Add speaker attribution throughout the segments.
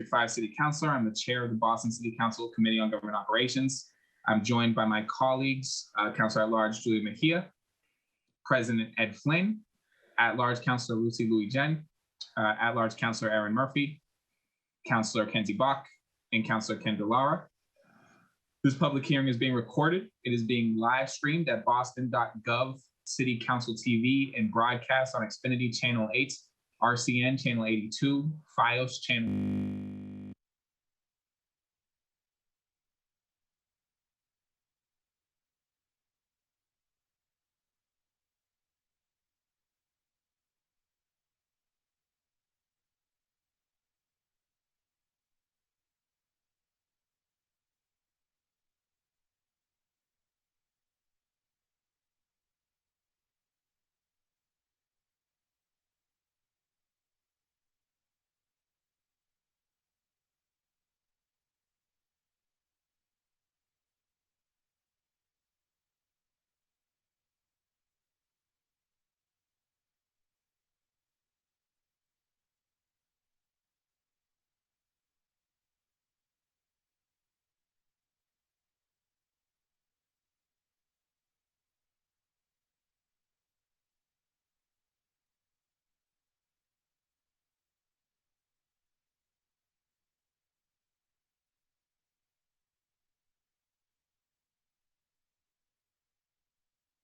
Speaker 1: 5 City Councilor. I'm the chair of the Boston City Council Committee on Government Operations. I'm joined by my colleagues, Councilor at Large Julia Mejia, President Ed Flynn, at Large Councilor Lucy Louis-Jen, at Large Councilor Aaron Murphy, Councilor Kenzie Bach, and Councilor Ken DeLara. This public hearing is being recorded. It is being live streamed at boston.gov City Council TV and broadcast on Xfinity Channel 8, RCN Channel 82, FiOS Channel.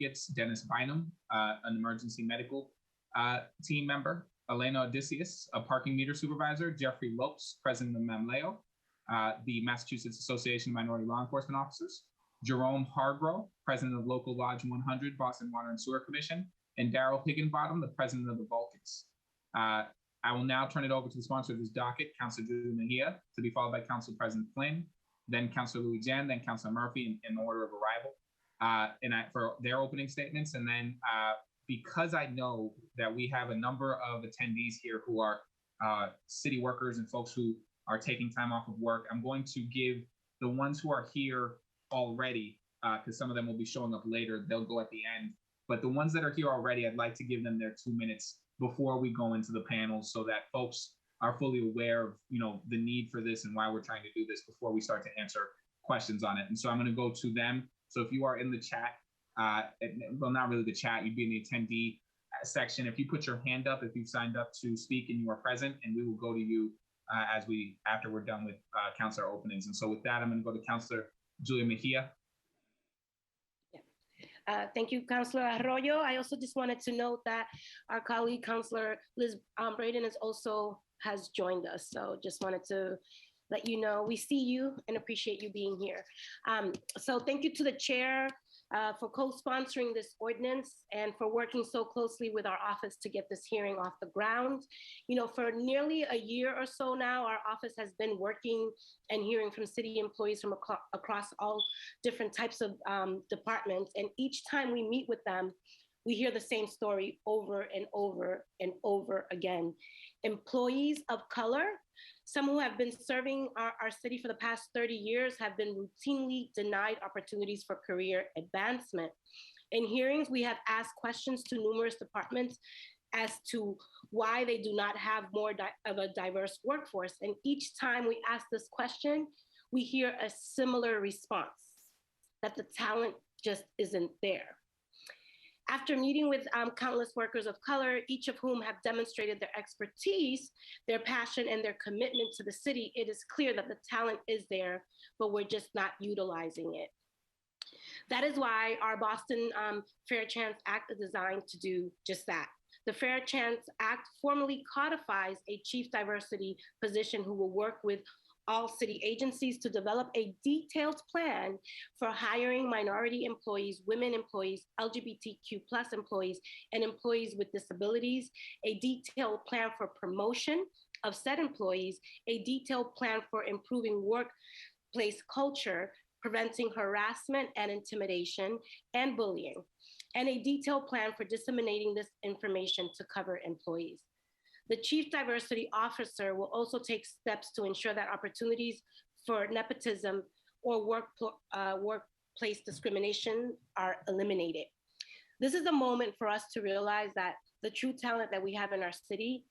Speaker 1: It's Dennis Bynum, an emergency medical team member, Elena Odysseus, a parking meter supervisor, Jeffrey Lopes, president of MAMLEO, the Massachusetts Association of Minority Law Enforcement Officers, Jerome Hargrove, president of Local Lodge 100, Boston Water and Sewer Commission, and Daryl Higginbottom, the president of the Vulcans. I will now turn it over to the sponsor of this docket, Councilor Julia Mejia, to be followed by Council President Flynn, then Councilor Louis-Jen, then Councilor Murphy in order of arrival. For their opening statements. And then because I know that we have a number of attendees here who are city workers and folks who are taking time off of work, I'm going to give the ones who are here already, because some of them will be showing up later, they'll go at the end. But the ones that are here already, I'd like to give them their 2 minutes before we go into the panel so that folks are fully aware of, the need for this and why we're trying to do this before we start to answer questions on it. And so I'm going to go to them. So if you are in the chat, well, not really the chat, you'd be in the attendee section. If you put your hand up, if you've signed up to speak and you are present, and we will go to you after we're done with councilor openings. And so with that, I'm going to go to Councilor Julia Mejia.
Speaker 2: Thank you, Councilor Arroyo. I also just wanted to note that our colleague, Councilor Liz Braden, has joined us. So just wanted to let you know we see you and appreciate you being here. So thank you to the chair for co-sponsoring this ordinance and for working so closely with our office to get this hearing off the ground. For nearly a year or so now, our office has been working and hearing from city employees from across all different types of departments. And each time we meet with them, we hear the same story over and over and over again. Employees of color, some who have been serving our city for the past 30 years, have been routinely denied opportunities for career advancement. In hearings, we have asked questions to numerous departments as to why they do not have more of a diverse workforce. And each time we ask this question, we hear a similar response, that the talent just isn't there. After meeting with countless workers of color, each of whom have demonstrated their expertise, their passion, and their commitment to the city, it is clear that the talent is there, but we're just not utilizing it. That is why our Boston Fair Chance Act is designed to do just that. The Fair Chance Act formally codifies a chief diversity position who will work with all city agencies to develop a detailed plan for hiring minority employees, women employees, LGBTQ+ employees, and employees with disabilities, a detailed plan for promotion of said employees, a detailed plan for improving workplace culture, preventing harassment and intimidation and bullying, and a detailed plan for disseminating this information to cover employees. The Chief Diversity Officer will also take steps to ensure that opportunities for nepotism or workplace discrimination are eliminated. This is a moment for us to realize that the true talent that we have in our city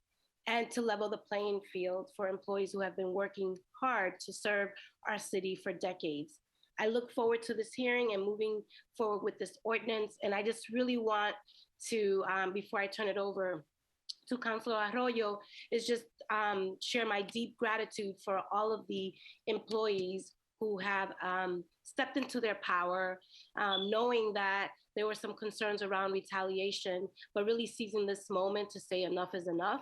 Speaker 2: and to level the playing field for employees who have been working hard to serve our city for decades. I look forward to this hearing and moving forward with this ordinance. And I just really want to, before I turn it over to Councilor Arroyo, is just share my deep gratitude for all of the employees who have stepped into their power, knowing that there were some concerns around retaliation, but really seizing this moment to say enough is enough.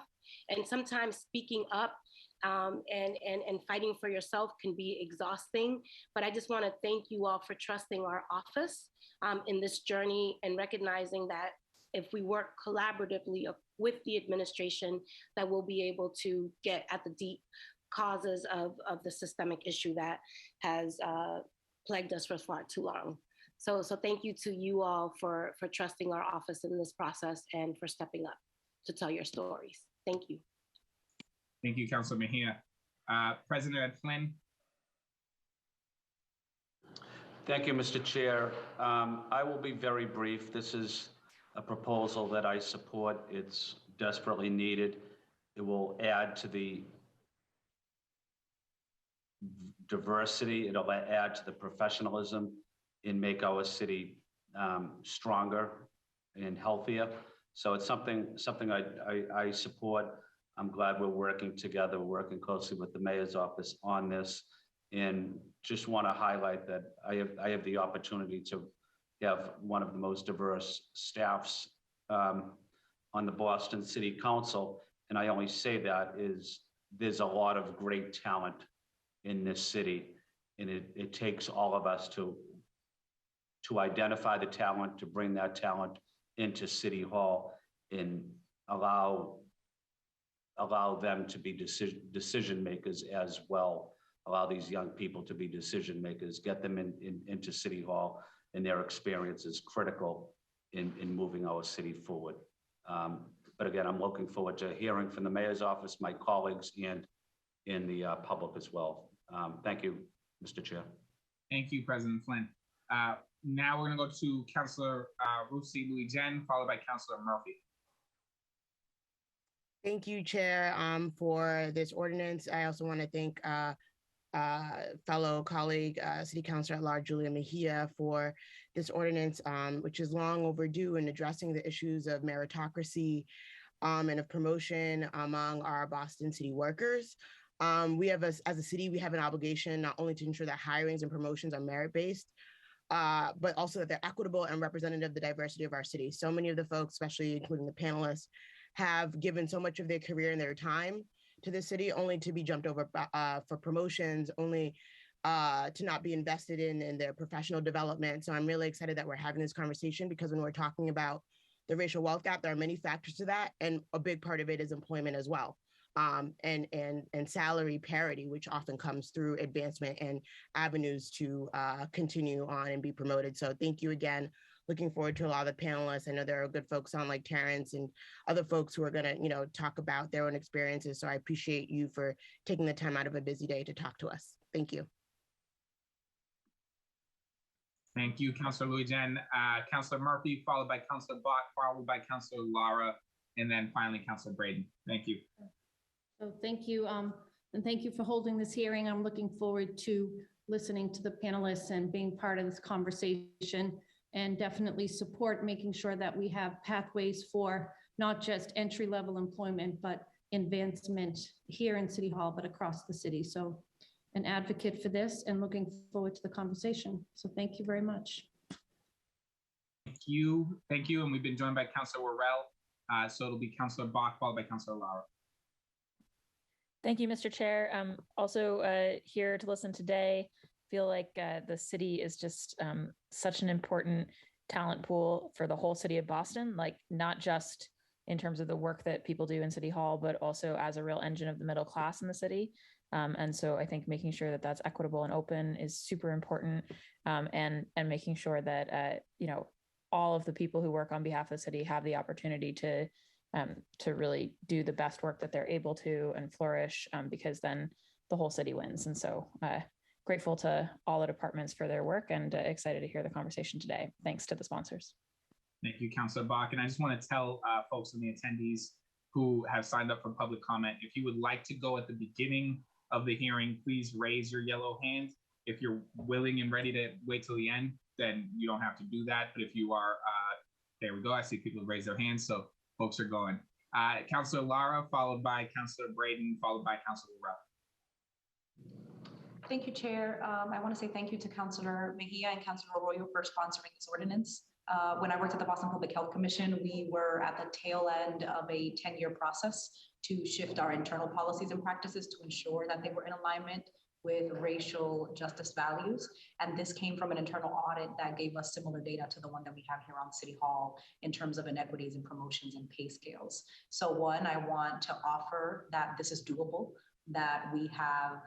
Speaker 2: And sometimes speaking up and fighting for yourself can be exhausting. But I just want to thank you all for trusting our office in this journey and recognizing that if we work collaboratively with the administration, that we'll be able to get at the deep causes of the systemic issue that has plagued us for far too long. So thank you to you all for trusting our office in this process and for stepping up to tell your stories. Thank you.
Speaker 1: Thank you, Councilor Mejia. President Flynn.
Speaker 3: Thank you, Mr. Chair. I will be very brief. This is a proposal that I support. It's desperately needed. It will add to the diversity. It'll add to the professionalism and make our city stronger and healthier. So it's something I support. I'm glad we're working together, working closely with the mayor's office on this, and just want to highlight that I have the opportunity to have one of the most diverse staffs on the Boston City Council. And I only say that is there's a lot of great talent in this city, and it takes all of us to identify the talent, to bring that talent into City Hall and allow them to be decision makers as well. Allow these young people to be decision makers, get them into City Hall, and their experience is critical in moving our city forward. But again, I'm looking forward to hearing from the mayor's office, my colleagues, and in the public as well. Thank you, Mr. Chair.
Speaker 1: Thank you, President Flynn. Now we're going to go to Councilor Ruthie Louis-Jen, followed by Councilor Murphy.
Speaker 4: Thank you, Chair, for this ordinance. I also want to thank fellow colleague, City Councilor at Large Julia Mejia, for this ordinance, which is long overdue in addressing the issues of meritocracy and of promotion among our Boston City workers. We have, as a city, we have an obligation not only to ensure that hirings and promotions are merit-based, but also that they're equitable and representative of the diversity of our city. So many of the folks, especially including the panelists, have given so much of their career and their time to the city only to be jumped over for promotions, only to not be invested in their professional development. So I'm really excited that we're having this conversation, because when we're talking about the racial wealth gap, there are many factors to that. And a big part of it is employment as well. And salary parity, which often comes through advancement and avenues to continue on and be promoted. So thank you again. Looking forward to a lot of the panelists. I know there are good folks on like Terrence and other folks who are gonna, talk about their own experiences. So I appreciate you for taking the time out of a busy day to talk to us. Thank you.
Speaker 1: Thank you, Councilor Louis-Jen. Councilor Murphy, followed by Councilor Bach, followed by Councilor Lara, and then finally Councilor Braden. Thank you.
Speaker 5: So thank you, and thank you for holding this hearing. I'm looking forward to listening to the panelists and being part of this conversation, and definitely support making sure that we have pathways for not just entry-level employment, but advancement here in City Hall, but across the city. So an advocate for this and looking forward to the conversation. So thank you very much.
Speaker 1: Thank you. And we've been joined by Councilor Worrell. So it'll be Councilor Bach, followed by Councilor Lara.
Speaker 6: Thank you, Mr. Chair. I'm also here to listen today. Feel like the city is just such an important talent pool for the whole city of Boston, like not just in terms of the work that people do in City Hall, but also as a real engine of the middle class in the city. And so I think making sure that that's equitable and open is super important, and making sure that, all of the people who work on behalf of the city have the opportunity to really do the best work that they're able to and flourish, because then the whole city wins. And so grateful to all the departments for their work, and excited to hear the conversation today. Thanks to the sponsors.
Speaker 1: Thank you, Councilor Bach. And I just want to tell folks and the attendees who have signed up for public comment. If you would like to go at the beginning of the hearing, please raise your yellow hand. If you're willing and ready to wait till the end, then you don't have to do that. But if you are, there we go. I see people raise their hands, so folks are going. Councilor Lara, followed by Councilor Braden, followed by Councilor Rep.
Speaker 7: Thank you, Chair. I want to say thank you to Councilor Mejia and Councilor Arroyo for sponsoring this ordinance. When I worked at the Boston Public Health Commission, we were at the tail end of a 10-year process to shift our internal policies and practices to ensure that they were in alignment with racial justice values. And this came from an internal audit that gave us similar data to the one that we have here on City Hall in terms of inequities in promotions and pay scales. So one, I want to offer that this is doable, that we have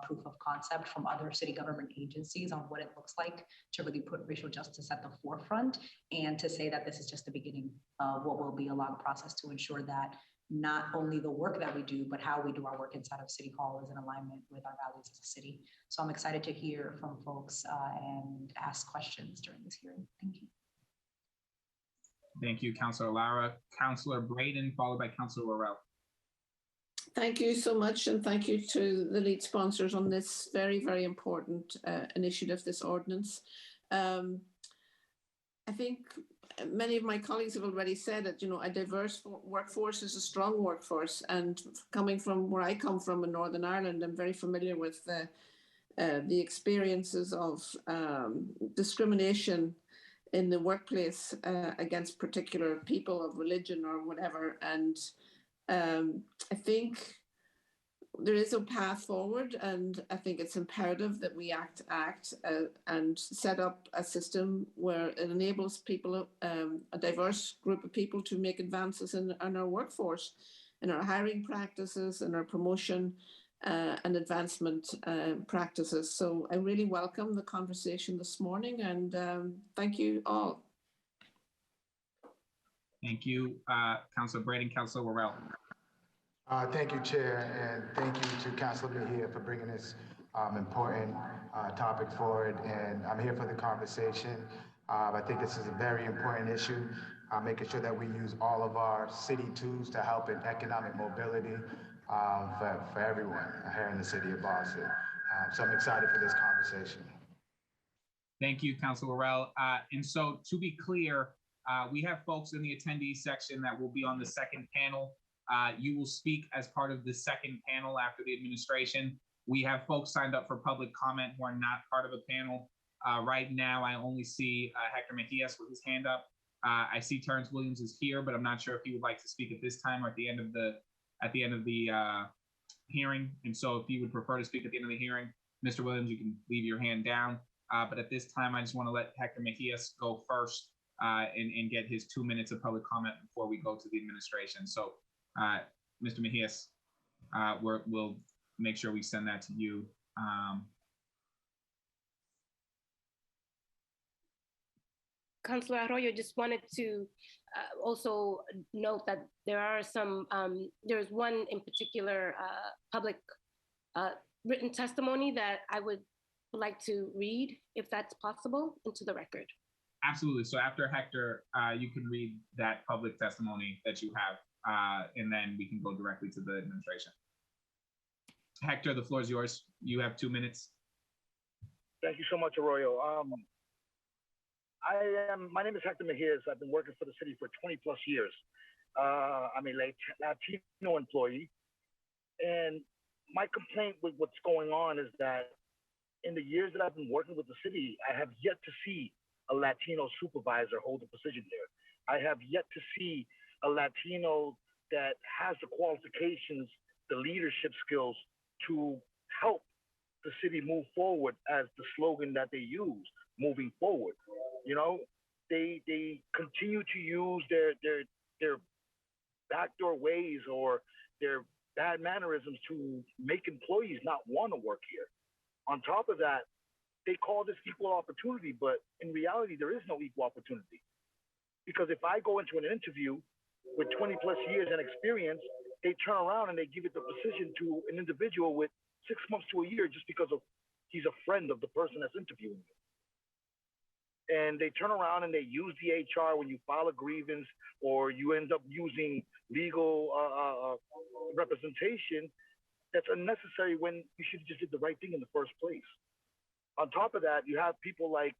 Speaker 7: proof of concept from other city government agencies on what it looks like to really put racial justice at the forefront, and to say that this is just the beginning of what will be a long process to ensure that not only the work that we do, but how we do our work inside of City Hall is in alignment with our values as a city. So I'm excited to hear from folks and ask questions during this hearing. Thank you.
Speaker 1: Thank you, Councilor Lara. Councilor Braden, followed by Councilor Worrell.
Speaker 8: Thank you so much, and thank you to the lead sponsors on this very, very important initiative, this ordinance. I think many of my colleagues have already said it, you know, a diverse workforce is a strong workforce, and coming from where I come from in Northern Ireland, I'm very familiar with the experiences of discrimination in the workplace against particular people of religion or whatever. And I think there is a path forward, and I think it's imperative that we act and set up a system where it enables people, a diverse group of people, to make advances in our workforce, in our hiring practices, in our promotion and advancement practices. So I really welcome the conversation this morning, and thank you all.
Speaker 1: Thank you, Councilor Braden. Councilor Worrell.
Speaker 9: Thank you, Chair, and thank you to Councilor Mejia for bringing this important topic forward. And I'm here for the conversation. I think this is a very important issue, making sure that we use all of our city tools to help in economic mobility for everyone here in the city of Boston. So I'm excited for this conversation.
Speaker 1: Thank you, Councilor Worrell. And so to be clear, we have folks in the attendee section that will be on the second panel. You will speak as part of the second panel after the administration. We have folks signed up for public comment who are not part of a panel. Right now, I only see Hector Mejias with his hand up. I see Terrence Williams is here, but I'm not sure if he would like to speak at this time or at the end of the hearing. And so if you would prefer to speak at the end of the hearing, Mr. Williams, you can leave your hand down. But at this time, I just want to let Hector Mejias go first and get his 2 minutes of public comment before we go to the administration. So Mr. Mejias, we'll make sure we send that to you.
Speaker 2: Councilor Arroyo, just wanted to also note that there are some, there's one in particular public written testimony that I would like to read, if that's possible, into the record.
Speaker 1: Absolutely. So after Hector, you can read that public testimony that you have. And then we can go directly to the administration. Hector, the floor is yours. You have 2 minutes.
Speaker 10: Thank you so much, Arroyo. My name is Hector Mejias. I've been working for the city for 20 plus years. I'm a Latino employee. And my complaint with what's going on is that in the years that I've been working with the city, I have yet to see a Latino supervisor hold a position there. I have yet to see a Latino that has the qualifications, the leadership skills to help the city move forward, as the slogan that they use, moving forward. You know, they continue to use their backdoor ways or their bad mannerisms to make employees not want to work here. On top of that, they call this equal opportunity, but in reality, there is no equal opportunity. Because if I go into an interview with 20 plus years and experience, they turn around and they give it the position to an individual with 6 months to a year just because of he's a friend of the person that's interviewing you. and they turn around and they use the HR when you file a grievance or you end up using legal representation that's unnecessary when you should have just did the right thing in the first place. On top of that, you have people like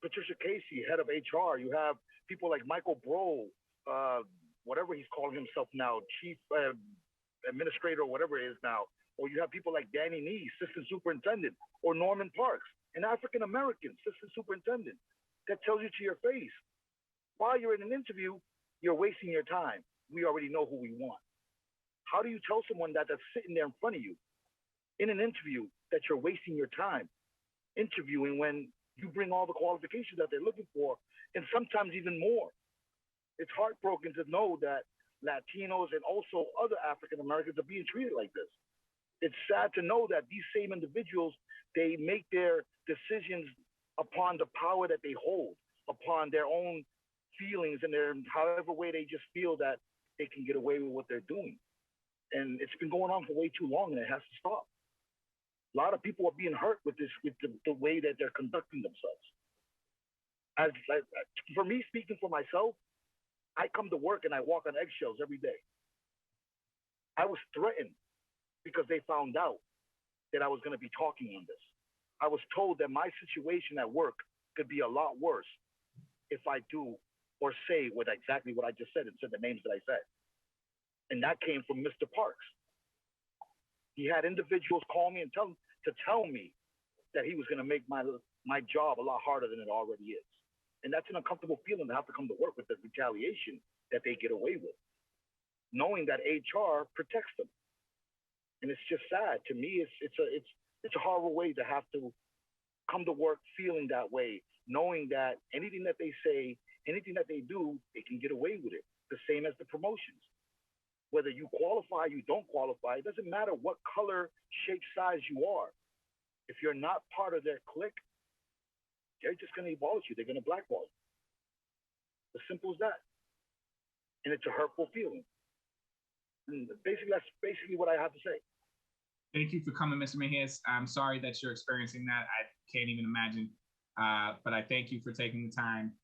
Speaker 10: Patricia Casey, head of HR. You have people like Michael Bro, whatever he's calling himself now, chief administrator or whatever it is now. Or you have people like Danny Nee, assistant superintendent, or Norman Parks, an African-American assistant superintendent. That tells you to your face, while you're in an interview, you're wasting your time. We already know who we want. How do you tell someone that's sitting there in front of you in an interview that you're wasting your time interviewing when you bring all the qualifications that they're looking for, and sometimes even more? It's heartbroken to know that Latinos and also other African Americans are being treated like this. It's sad to know that these same individuals, they make their decisions upon the power that they hold, upon their own feelings and their however way they just feel that they can get away with what they're doing. And it's been going on for way too long, and it has to stop. A lot of people are being hurt with this, with the way that they're conducting themselves. For me, speaking for myself, I come to work and I walk on eggshells every day. I was threatened because they found out that I was going to be talking on this. I was told that my situation at work could be a lot worse if I do or say exactly what I just said and said the names that I said. And that came from Mr. Parks. He had individuals call me and tell me that he was going to make my job a lot harder than it already is. And that's an uncomfortable feeling to have to come to work with the retaliation that they get away with, knowing that HR protects them. And it's just sad. To me, it's a horrible way to have to come to work feeling that way, knowing that anything that they say, anything that they do, they can get away with it. The same as the promotions. Whether you qualify, you don't qualify, it doesn't matter what color, shape, size you are. If you're not part of their clique, they're just going to abolish you. They're going to blackball you. As simple as that. And it's a hurtful feeling. And basically, that's basically what I have to say.
Speaker 1: Thank you for coming, Mr. Mejias. I'm sorry that you're experiencing that. I can't even imagine. But I thank you for taking the time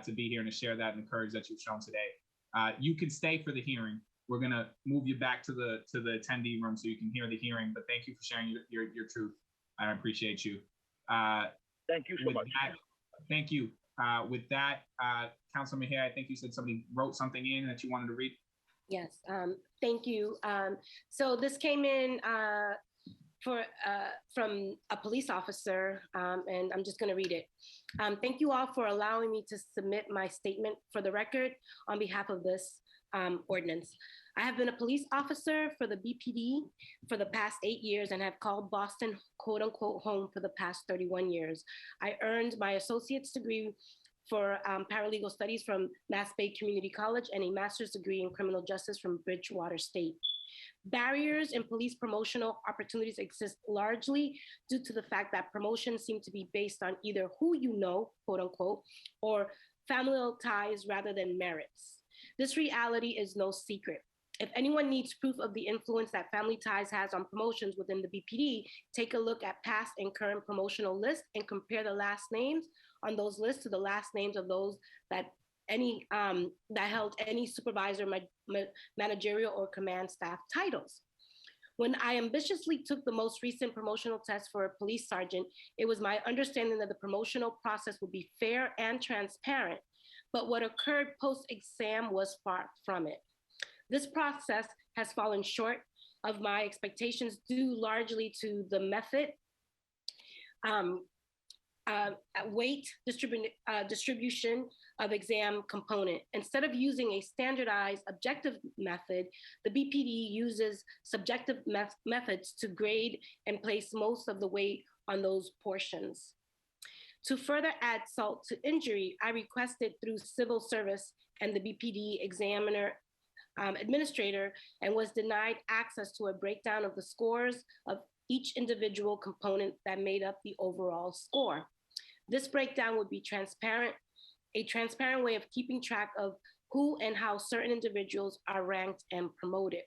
Speaker 1: to be here and to share that and the courage that you've shown today. You can stay for the hearing. We're gonna move you back to the attendee room so you can hear the hearing. But thank you for sharing your truth. I appreciate you.
Speaker 10: Thank you so much.
Speaker 1: Thank you. With that, Councilor Mejia, I think you said somebody wrote something in that you wanted to read.
Speaker 2: Yes, thank you. So this came in from a police officer, and I'm just going to read it. Thank you all for allowing me to submit my statement for the record on behalf of this ordinance. I have been a police officer for the BPD for the past 8 years and have called Boston quote unquote home for the past 31 years. I earned my associate's degree for paralegal studies from Mass Bay Community College and a master's degree in criminal justice from Bridgewater State. Barriers in police promotional opportunities exist largely due to the fact that promotions seem to be based on either who you know, quote unquote, or familial ties rather than merits. This reality is no secret. If anyone needs proof of the influence that family ties has on promotions within the BPD, take a look at past and current promotional lists and compare the last names on those lists to the last names of those that held any supervisor, managerial, or command staff titles. When I ambitiously took the most recent promotional test for a police sergeant, it was my understanding that the promotional process would be fair and transparent, but what occurred post-exam was far from it. This process has fallen short of my expectations due largely to the method, weight distribution of exam component. Instead of using a standardized objective method, the BPD uses subjective methods to grade and place most of the weight on those portions. To further add salt to injury, I requested through civil service and the BPD examiner administrator and was denied access to a breakdown of the scores of each individual component that made up the overall score. This breakdown would be a transparent way of keeping track of who and how certain individuals are ranked and promoted.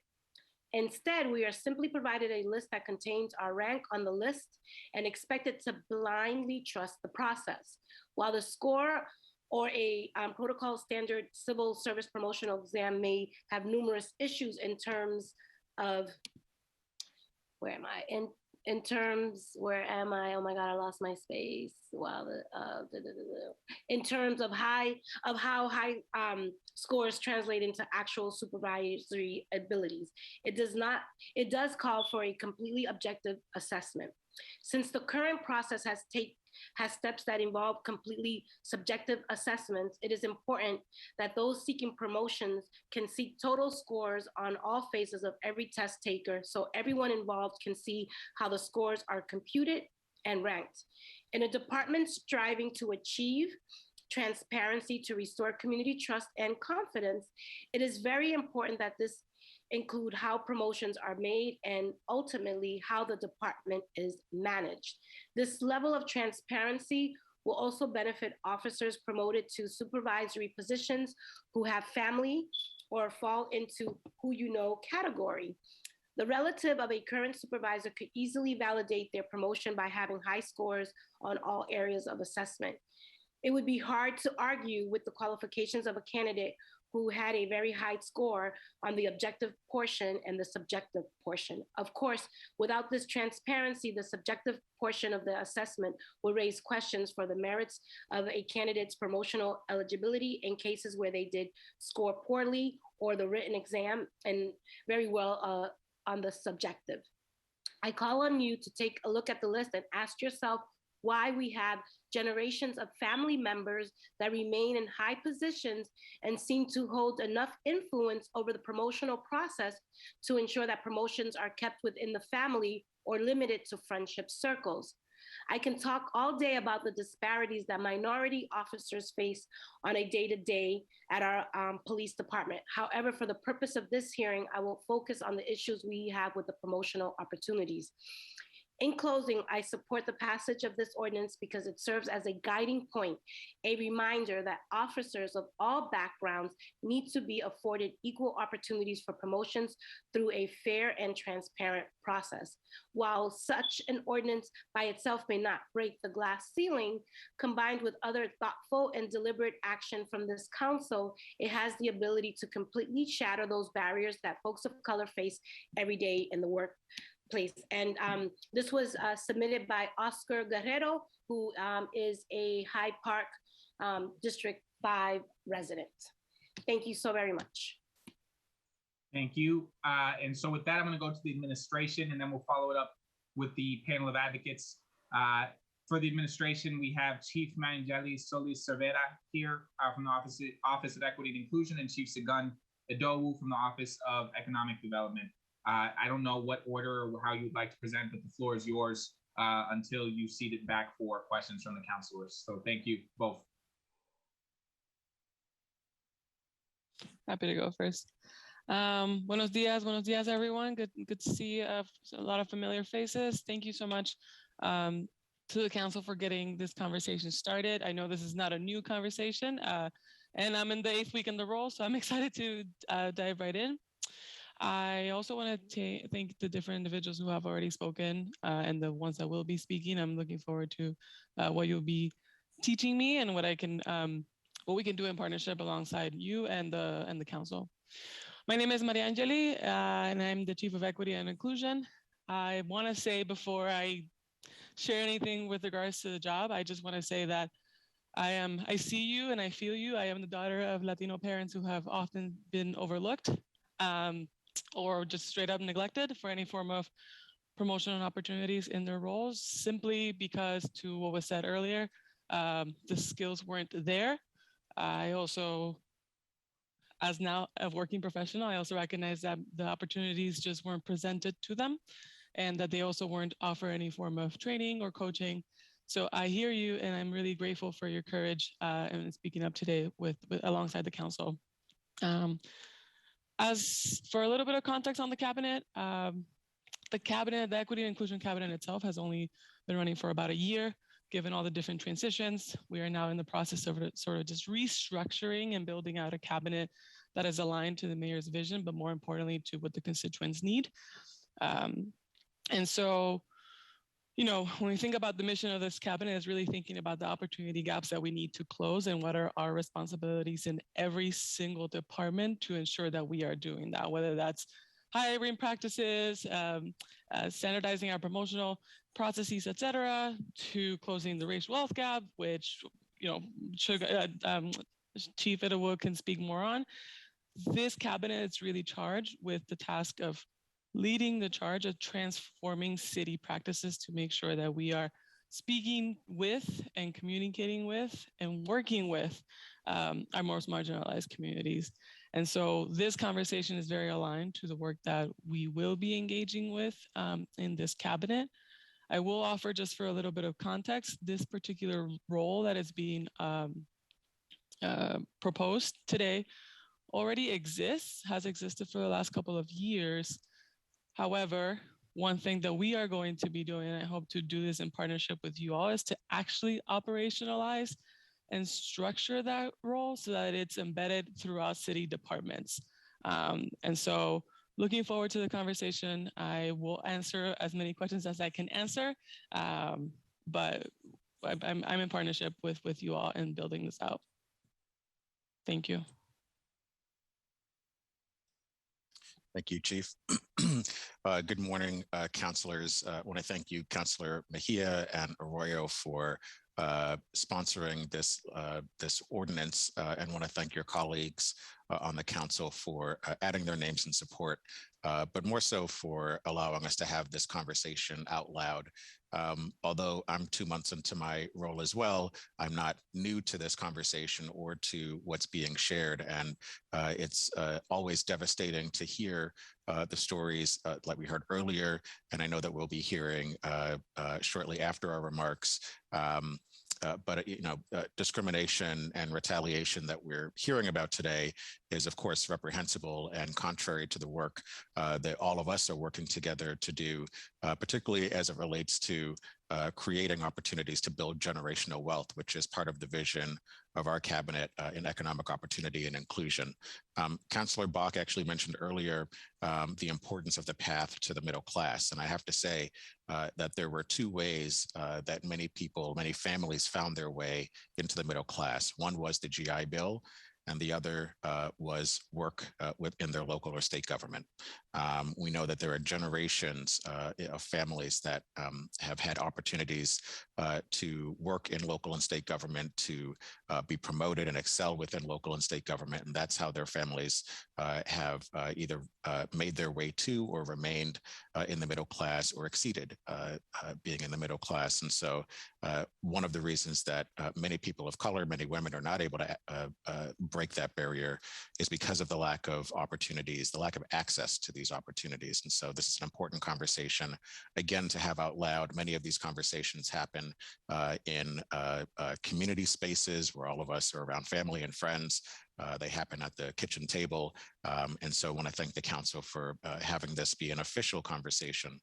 Speaker 2: Instead, we are simply provided a list that contains our rank on the list and expected to blindly trust the process. While the score or a protocol standard civil service promotional exam may have numerous issues in terms of, where am I? In terms, where am I? Oh my God, I lost my space. Wow. In terms of how high scores translate into actual supervisory abilities, it does call for a completely objective assessment. Since the current process has steps that involve completely subjective assessments, it is important that those seeking promotions can seek total scores on all phases of every test taker, so everyone involved can see how the scores are computed and ranked. In a department striving to achieve transparency to restore community trust and confidence, it is very important that this include how promotions are made and ultimately how the department is managed. This level of transparency will also benefit officers promoted to supervisory positions who have family or fall into who you know category. The relative of a current supervisor could easily validate their promotion by having high scores on all areas of assessment. It would be hard to argue with the qualifications of a candidate who had a very high score on the objective portion and the subjective portion. Of course, without this transparency, the subjective portion of the assessment will raise questions for the merits of a candidate's promotional eligibility in cases where they did score poorly or the written exam and very well on the subjective. I call on you to take a look at the list and ask yourself why we have generations of family members that remain in high positions and seem to hold enough influence over the promotional process to ensure that promotions are kept within the family or limited to friendship circles. I can talk all day about the disparities that minority officers face on a day-to-day at our police department. However, for the purpose of this hearing, I will focus on the issues we have with the promotional opportunities. In closing, I support the passage of this ordinance because it serves as a guiding point, a reminder that officers of all backgrounds need to be afforded equal opportunities for promotions through a fair and transparent process. While such an ordinance by itself may not break the glass ceiling, combined with other thoughtful and deliberate action from this council, it has the ability to completely shatter those barriers that folks of color face every day in the workplace. And this was submitted by Oscar Guerrero, who is a Hyde Park District 5 resident. Thank you so very much.
Speaker 1: Thank you. And so with that, I'm going to go to the administration, and then we'll follow it up with the panel of advocates. For the administration, we have Chief Manjeli Solis Cervera here from the Office of Equity and Inclusion, and Chief Segun Edowu from the Office of Economic Development. I don't know what order or how you'd like to present, but the floor is yours until you cede it back for questions from the councilors. So thank you both.
Speaker 11: Happy to go first. Buenos dias, everyone. Good to see a lot of familiar faces. Thank you so much to the council for getting this conversation started. I know this is not a new conversation, and I'm in the 8th week in the role, so I'm excited to dive right in. I also want to thank the different individuals who have already spoken and the ones that will be speaking. I'm looking forward to what you'll be teaching me and what we can do in partnership alongside you and the council. My name is Maria Angeli, and I'm the Chief of Equity and Inclusion. I want to say before I share anything with regards to the job, I just want to say that I see you and I feel you. I am the daughter of Latino parents who have often been overlooked. Or just straight up neglected for any form of promotional opportunities in their roles, simply because, to what was said earlier, the skills weren't there. I also, as now a working professional, I also recognize that the opportunities just weren't presented to them and that they also weren't offered any form of training or coaching. So I hear you, and I'm really grateful for your courage in speaking up today alongside the council. As for a little bit of context on the cabinet, the Equity and Inclusion Cabinet itself has only been running for about a year, given all the different transitions. We are now in the process of sort of just restructuring and building out a cabinet that is aligned to the mayor's vision, but more importantly, to what the constituents need. And so, you know, when we think about the mission of this cabinet, is really thinking about the opportunity gaps that we need to close and what are our responsibilities in every single department to ensure that we are doing that, whether that's hiring practices, standardizing our promotional processes, et cetera, to closing the racial wealth gap, which, you know, Chief Idawood can speak more on. This cabinet is really charged with the task of leading the charge of transforming city practices to make sure that we are speaking with and communicating with and working with our most marginalized communities. And so this conversation is very aligned to the work that we will be engaging with in this cabinet. I will offer, just for a little bit of context, this particular role that is being proposed today already exists, has existed for the last couple of years. However, one thing that we are going to be doing, and I hope to do this in partnership with you all, is to actually operationalize and structure that role so that it's embedded throughout city departments. And so looking forward to the conversation. I will answer as many questions as I can answer, but I'm in partnership with you all in building this out. Thank you.
Speaker 12: Thank you, Chief. Good morning, councilors. I want to thank you, Councilor Mejia and Arroyo, for sponsoring this ordinance, and want to thank your colleagues on the council for adding their names in support, but more so for allowing us to have this conversation out loud. Although I'm 2 months into my role as well, I'm not new to this conversation or to what's being shared. And it's always devastating to hear the stories like we heard earlier, and I know that we'll be hearing shortly after our remarks. But discrimination and retaliation that we're hearing about today is, of course, reprehensible and contrary to the work that all of us are working together to do, particularly as it relates to creating opportunities to build generational wealth, which is part of the vision of our cabinet in economic opportunity and inclusion. Councillor Bach actually mentioned earlier the importance of the path to the middle class. And I have to say that there were two ways that many people, many families found their way into the middle class. One was the GI Bill, and the other was work within their local or state government. We know that there are generations of families that have had opportunities to work in local and state government, to be promoted and excel within local and state government. And that's how their families have either made their way to or remained in the middle class or exceeded being in the middle class. And so one of the reasons that many people of color, many women are not able to break that barrier is because of the lack of opportunities, the lack of access to these opportunities. And so this is an important conversation, again, to have out loud. Many of these conversations happen in community spaces where all of us are around family and friends. They happen at the kitchen table. And so I want to thank the council for having this be an official conversation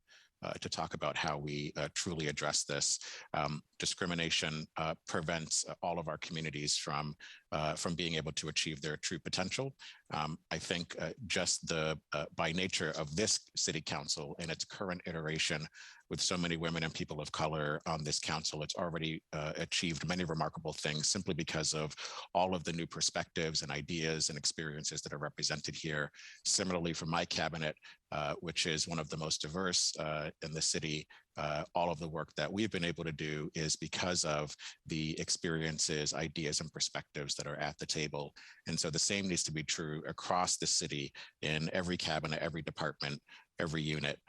Speaker 12: to talk about how we truly address this. Discrimination prevents all of our communities from being able to achieve their true potential. I think just by nature of this city council in its current iteration, with so many women and people of color on this council, it's already achieved many remarkable things simply because of all of the new perspectives and ideas and experiences that are represented here. Similarly, for my cabinet, which is one of the most diverse in the city, all of the work that we've been able to do is because of the experiences, ideas, and perspectives that are at the table. And so the same needs to be true across the city in every cabinet, every department, every unit,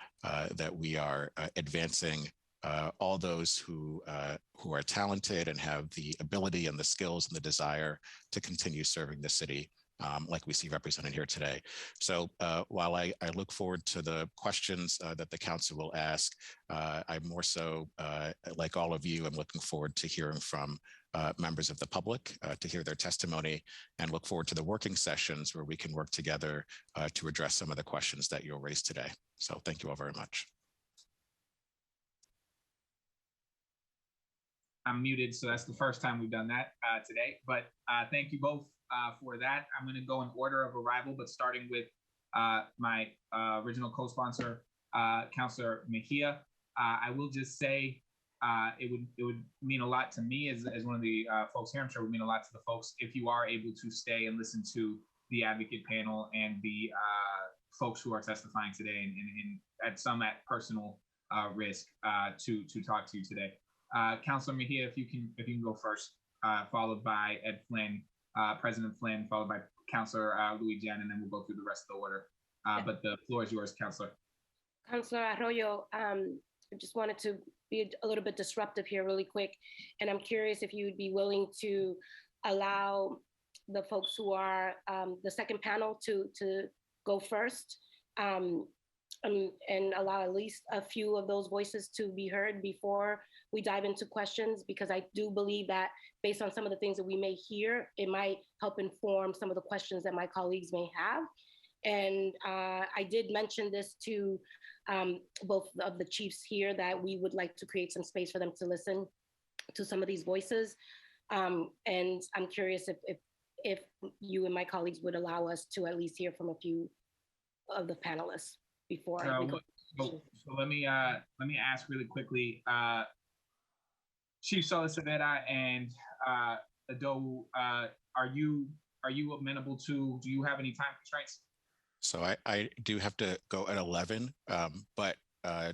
Speaker 12: that we are advancing all those who are talented and have the ability and the skills and the desire to continue serving the city, like we see represented here today. So while I look forward to the questions that the council will ask, I'm more so, like all of you, I'm looking forward to hearing from members of the public to hear their testimony, and look forward to the working sessions where we can work together to address some of the questions that you'll raise today. So thank you all very much.
Speaker 1: I'm muted, so that's the first time we've done that today. But thank you both for that. I'm going to go in order of arrival, but starting with my original co-sponsor, Councilor Mejia. I will just say it would mean a lot to me as one of the folks here. I'm sure it would mean a lot to the folks if you are able to stay and listen to the advocate panel and the folks who are testifying today, and at some at personal risk to talk to you today. Councilor Mejia, if you can go first, followed by Ed Flynn, President Flynn, followed by Councilor Louis Jen, and then we'll go through the rest of the order. But the floor is yours, Councilor.
Speaker 2: Councilor Arroyo, I just wanted to be a little bit disruptive here really quick. And I'm curious if you'd be willing to allow the folks who are the second panel to go first and allow at least a few of those voices to be heard before we dive into questions, because I do believe that based on some of the things that we may hear, it might help inform some of the questions that my colleagues may have. And I did mention this to both of the chiefs here, that we would like to create some space for them to listen to some of these voices. And I'm curious if you and my colleagues would allow us to at least hear from a few of the panelists before.
Speaker 1: So let me ask really quickly, Chief Solicitera and Ado, are you amenable to? Do you have any time constraints?
Speaker 12: So I do have to go at 11, but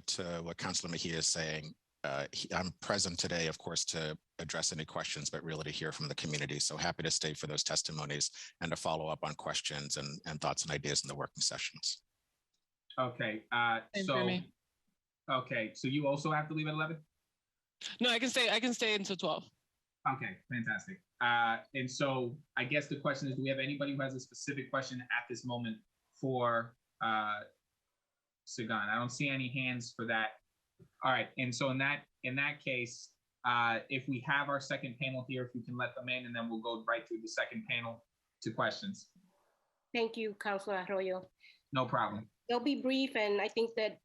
Speaker 12: to what Councilor Mejia is saying, I'm present today, of course, to address any questions, but really to hear from the community. So happy to stay for those testimonies and to follow up on questions and thoughts and ideas in the working sessions.
Speaker 1: Okay, so you also have to leave at 11?
Speaker 11: No, I can stay until 12.
Speaker 1: Okay, fantastic. And so I guess the question is, do we have anybody who has a specific question at this moment for Sagan? I don't see any hands for that. All right, and so in that case, if we have our second panel here, if you can let them in, and then we'll go right through the second panel to questions.
Speaker 2: Thank you, Councilor Arroyo.
Speaker 1: No problem.
Speaker 2: They'll be brief, and I think that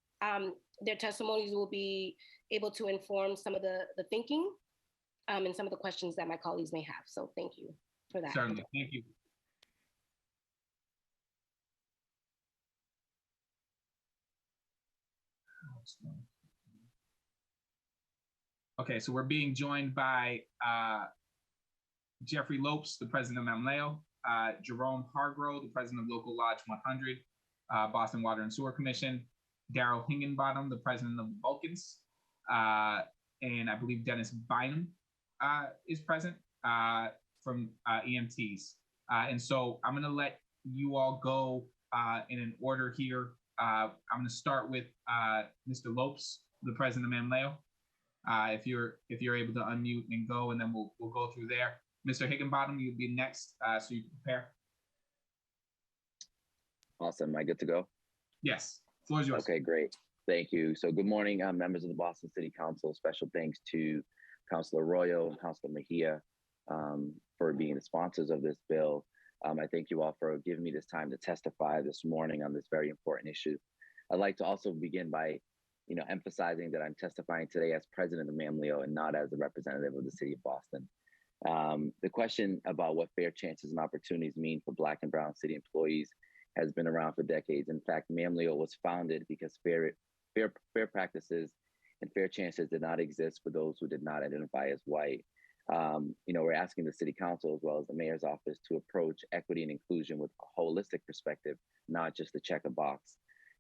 Speaker 2: their testimonies will be able to inform some of the thinking and some of the questions that my colleagues may have. So thank you for that.
Speaker 1: Certainly, thank you. Okay, so we're being joined by Jeffrey Lopes, the president of Mamleo, Jerome Hargrove, the president of Local Lodge 100, Boston Water and Sewer Commission, Daryl Hingenbottom, the president of the Vulcans, and I believe Dennis Bynum is present from EMTs. And so I'm gonna let you all go in an order here. I'm gonna start with Mr. Lopes, the president of Mamleo. If you're able to unmute and go, and then we'll go through there. Mr. Higginbottom, you'll be next, so you can prepare.
Speaker 13: Awesome. Am I good to go?
Speaker 1: Yes. Floor is yours.
Speaker 13: Okay, great. Thank you. So good morning, members of the Boston City Council. Special thanks to Councilor Arroyo and Councilor Mejia for being the sponsors of this bill. I thank you all for giving me this time to testify this morning on this very important issue. I'd like to also begin by emphasizing that I'm testifying today as president of Mamleo and not as a representative of the city of Boston. The question about what fair chances and opportunities mean for Black and Brown city employees has been around for decades. In fact, Mamleo was founded because fair practices and fair chances did not exist for those who did not identify as white. We're asking the city council as well as the mayor's office to approach equity and inclusion with a holistic perspective, not just to check a box.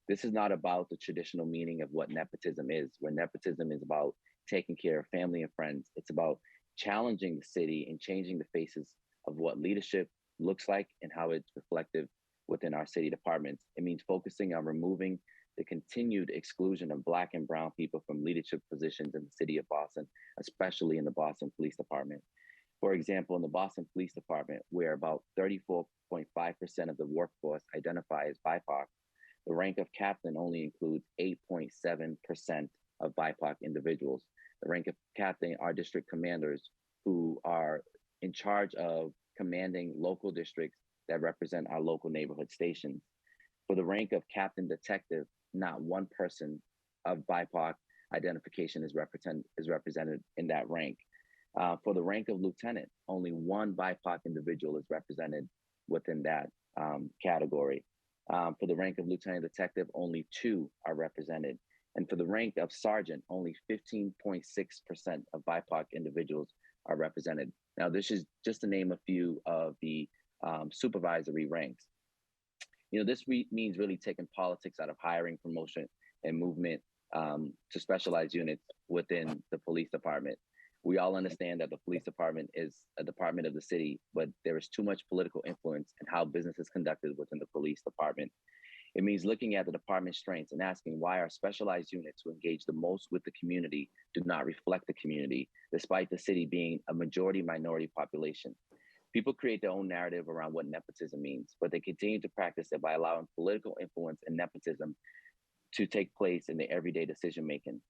Speaker 13: This is not about the traditional meaning of what nepotism is, where nepotism is about taking care of family and friends. It's about challenging the city and changing the faces of what leadership looks like and how it's reflective within our city departments. It means focusing on removing the continued exclusion of Black and Brown people from leadership positions in the city of Boston, especially in the Boston Police Department. For example, in the Boston Police Department, where about 34.5% of the workforce identify as BIPOC, the rank of captain only includes 8.7% of BIPOC individuals. The rank of captain are district commanders who are in charge of commanding local districts that represent our local neighborhood stations. For the rank of captain detective, not one person of BIPOC identification is represented in that rank. For the rank of lieutenant, only one BIPOC individual is represented within that category. For the rank of lieutenant detective, only 2 are represented. And for the rank of sergeant, only 15.6% of BIPOC individuals are represented. Now, this is just to name a few of the supervisory ranks. You know, this means really taking politics out of hiring, promotion, and movement to specialized units within the police department. We all understand that the police department is a department of the city, but there is too much political influence in how business is conducted within the police department. It means looking at the department's strengths and asking why our specialized units who engage the most with the community do not reflect the community, despite the city being a majority minority population. People create their own narrative around what nepotism means, but they continue to practice it by allowing political influence and nepotism to take place in their everyday decision making.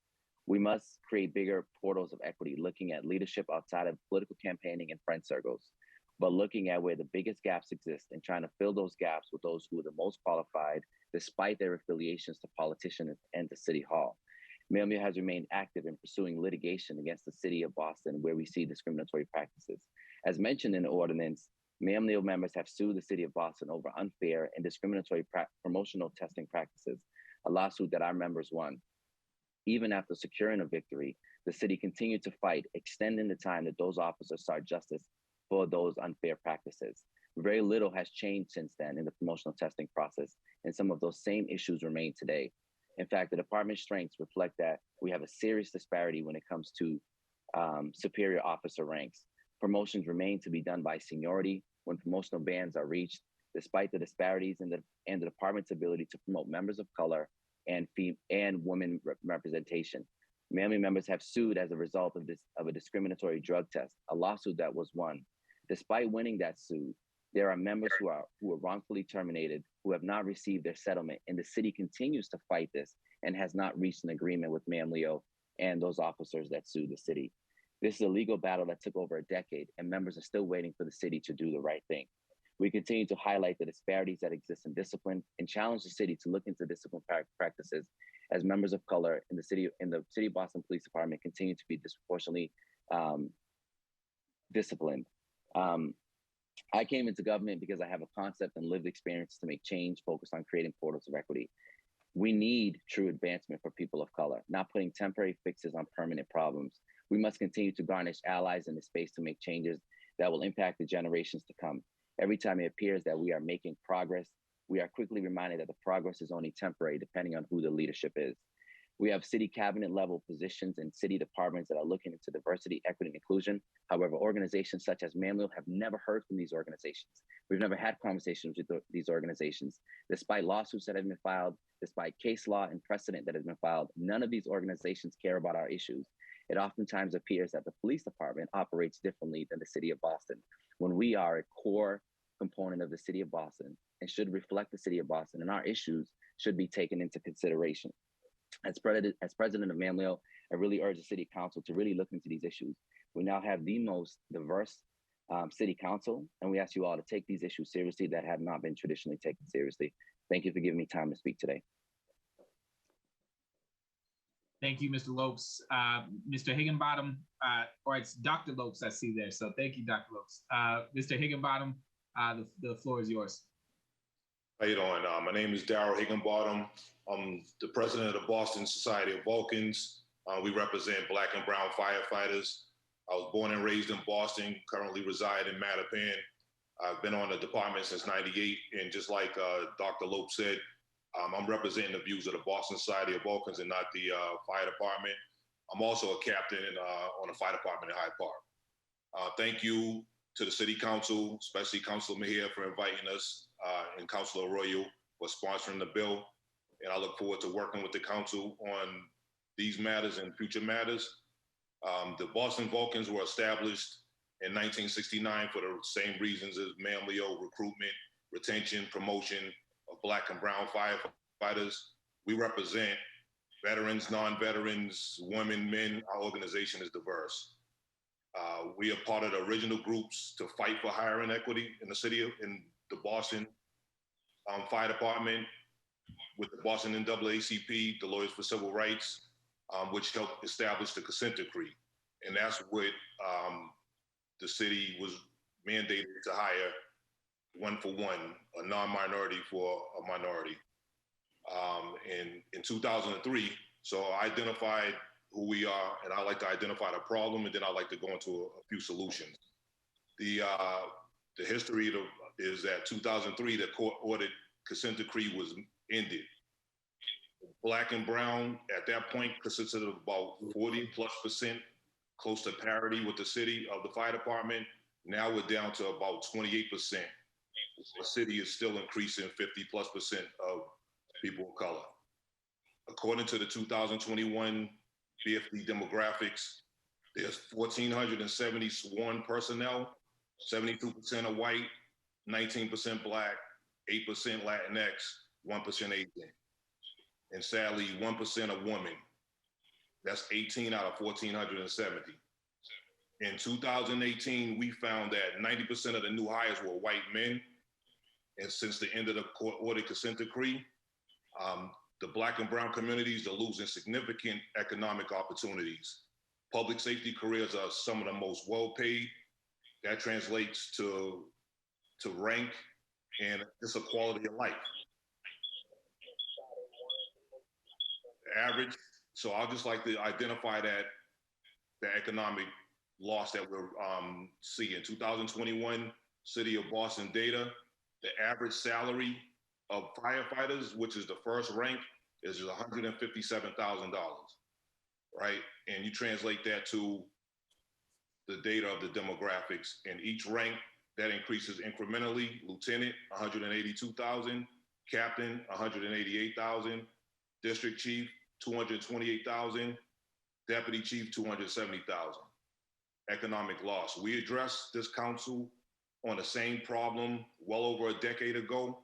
Speaker 13: We must create bigger portals of equity, looking at leadership outside of political campaigning and friend circles, but looking at where the biggest gaps exist and trying to fill those gaps with those who are the most qualified, despite their affiliations to politicians and to City Hall. Mailmeal has remained active in pursuing litigation against the city of Boston, where we see discriminatory practices. As mentioned in the ordinance, Mailmeal members have sued the city of Boston over unfair and discriminatory promotional testing practices, a lawsuit that our members won. Even after securing a victory, the city continued to fight, extending the time that those officers sought justice for those unfair practices. Very little has changed since then in the promotional testing process, and some of those same issues remain today. In fact, the department's strengths reflect that we have a serious disparity when it comes to superior officer ranks. Promotions remain to be done by seniority when promotional bands are reached, despite the disparities in the department's ability to promote members of color and women representation. Mailmeal members have sued as a result of a discriminatory drug test, a lawsuit that was won. Despite winning that suit, there are members who were wrongfully terminated, who have not received their settlement, and the city continues to fight this and has not reached an agreement with Mailmeal and those officers that sued the city. This is a legal battle that took over a decade, and members are still waiting for the city to do the right thing. We continue to highlight the disparities that exist in discipline and challenge the city to look into discipline practices as members of color in the city of Boston Police Department continue to be disproportionately disciplined. I came into government because I have a concept and lived experience to make change focused on creating portals of equity. We need true advancement for people of color, not putting temporary fixes on permanent problems. We must continue to garnish allies in the space to make changes that will impact the generations to come. Every time it appears that we are making progress, we are quickly reminded that the progress is only temporary, depending on who the leadership is. We have city cabinet level positions and city departments that are looking into diversity, equity, and inclusion. However, organizations such as Mailmeal have never heard from these organizations. We've never had conversations with these organizations. Despite lawsuits that have been filed, despite case law and precedent that has been filed, none of these organizations care about our issues. It oftentimes appears that the police department operates differently than the city of Boston, when we are a core component of the city of Boston and should reflect the city of Boston, and our issues should be taken into consideration. As president of Mailmeal, I really urge the city council to really look into these issues. We now have the most diverse city council, and we ask you all to take these issues seriously that have not been traditionally taken seriously. Thank you for giving me time to speak today.
Speaker 1: Thank you, Mr. Lopes. Mr. Higginbottom, or it's Dr. Lopes I see there, so thank you, Dr. Lopes. Mr. Higginbottom, the floor is yours.
Speaker 14: How you doing? My name is Darryl Higginbottom. I'm the president of the Boston Society of Vulcans. We represent Black and brown firefighters. I was born and raised in Boston, currently reside in Mattapan. I've been on the department since '98, and just like Dr. Lope said, I'm representing the views of the Boston Society of Vulcans and not the fire department. I'm also a captain on the fire department in Hyde Park. Thank you to the city council, especially Councilor Mejia for inviting us, and Councilor Arroyo for sponsoring the bill. And I look forward to working with the council on these matters and future matters. The Boston Vulcans were established in 1969 for the same reasons as Mailmeal: recruitment, retention, promotion of Black and brown firefighters. We represent veterans, non-veterans, women, men. Our organization is diverse. We are part of the original groups to fight for hiring equity in the Boston Fire Department, with the Boston NAACP, the Lawyers for Civil Rights, which helped establish the consent decree. And that's what the city was mandated to hire 1 for 1, a non-minority for a minority. In 2003, so I identified who we are, and I like to identify the problem, and then I like to go into a few solutions. The history is that 2003, the court-ordered consent decree was ended. Black and brown at that point consisted of about 40+%, close to parity with the city of the fire department. Now we're down to about 28%. The city is still increasing 50+% of people of color. According to the 2021 BFD demographics, there's 1,470 sworn personnel, 72% are white, 19% Black, 8% Latinx, 1% Asian. And sadly, 1% are women. That's 18 out of 1,470. In 2018, we found that 90% of the new hires were white men. And since the end of the court-ordered consent decree, the Black and brown communities are losing significant economic opportunities. Public safety careers are some of the most well-paid. That translates to rank, and it's a quality of life. Average, so I'll just like to identify that the economic loss that we're seeing. 2021 City of Boston data, the average salary of firefighters, which is the first rank, is $157,000, right? And you translate that to the data of the demographics. In each rank, that increases incrementally. Lieutenant, $182,000, captain, $188,000, district chief, $228,000, deputy chief, $270,000. Economic loss. We addressed this council on the same problem well over a decade ago.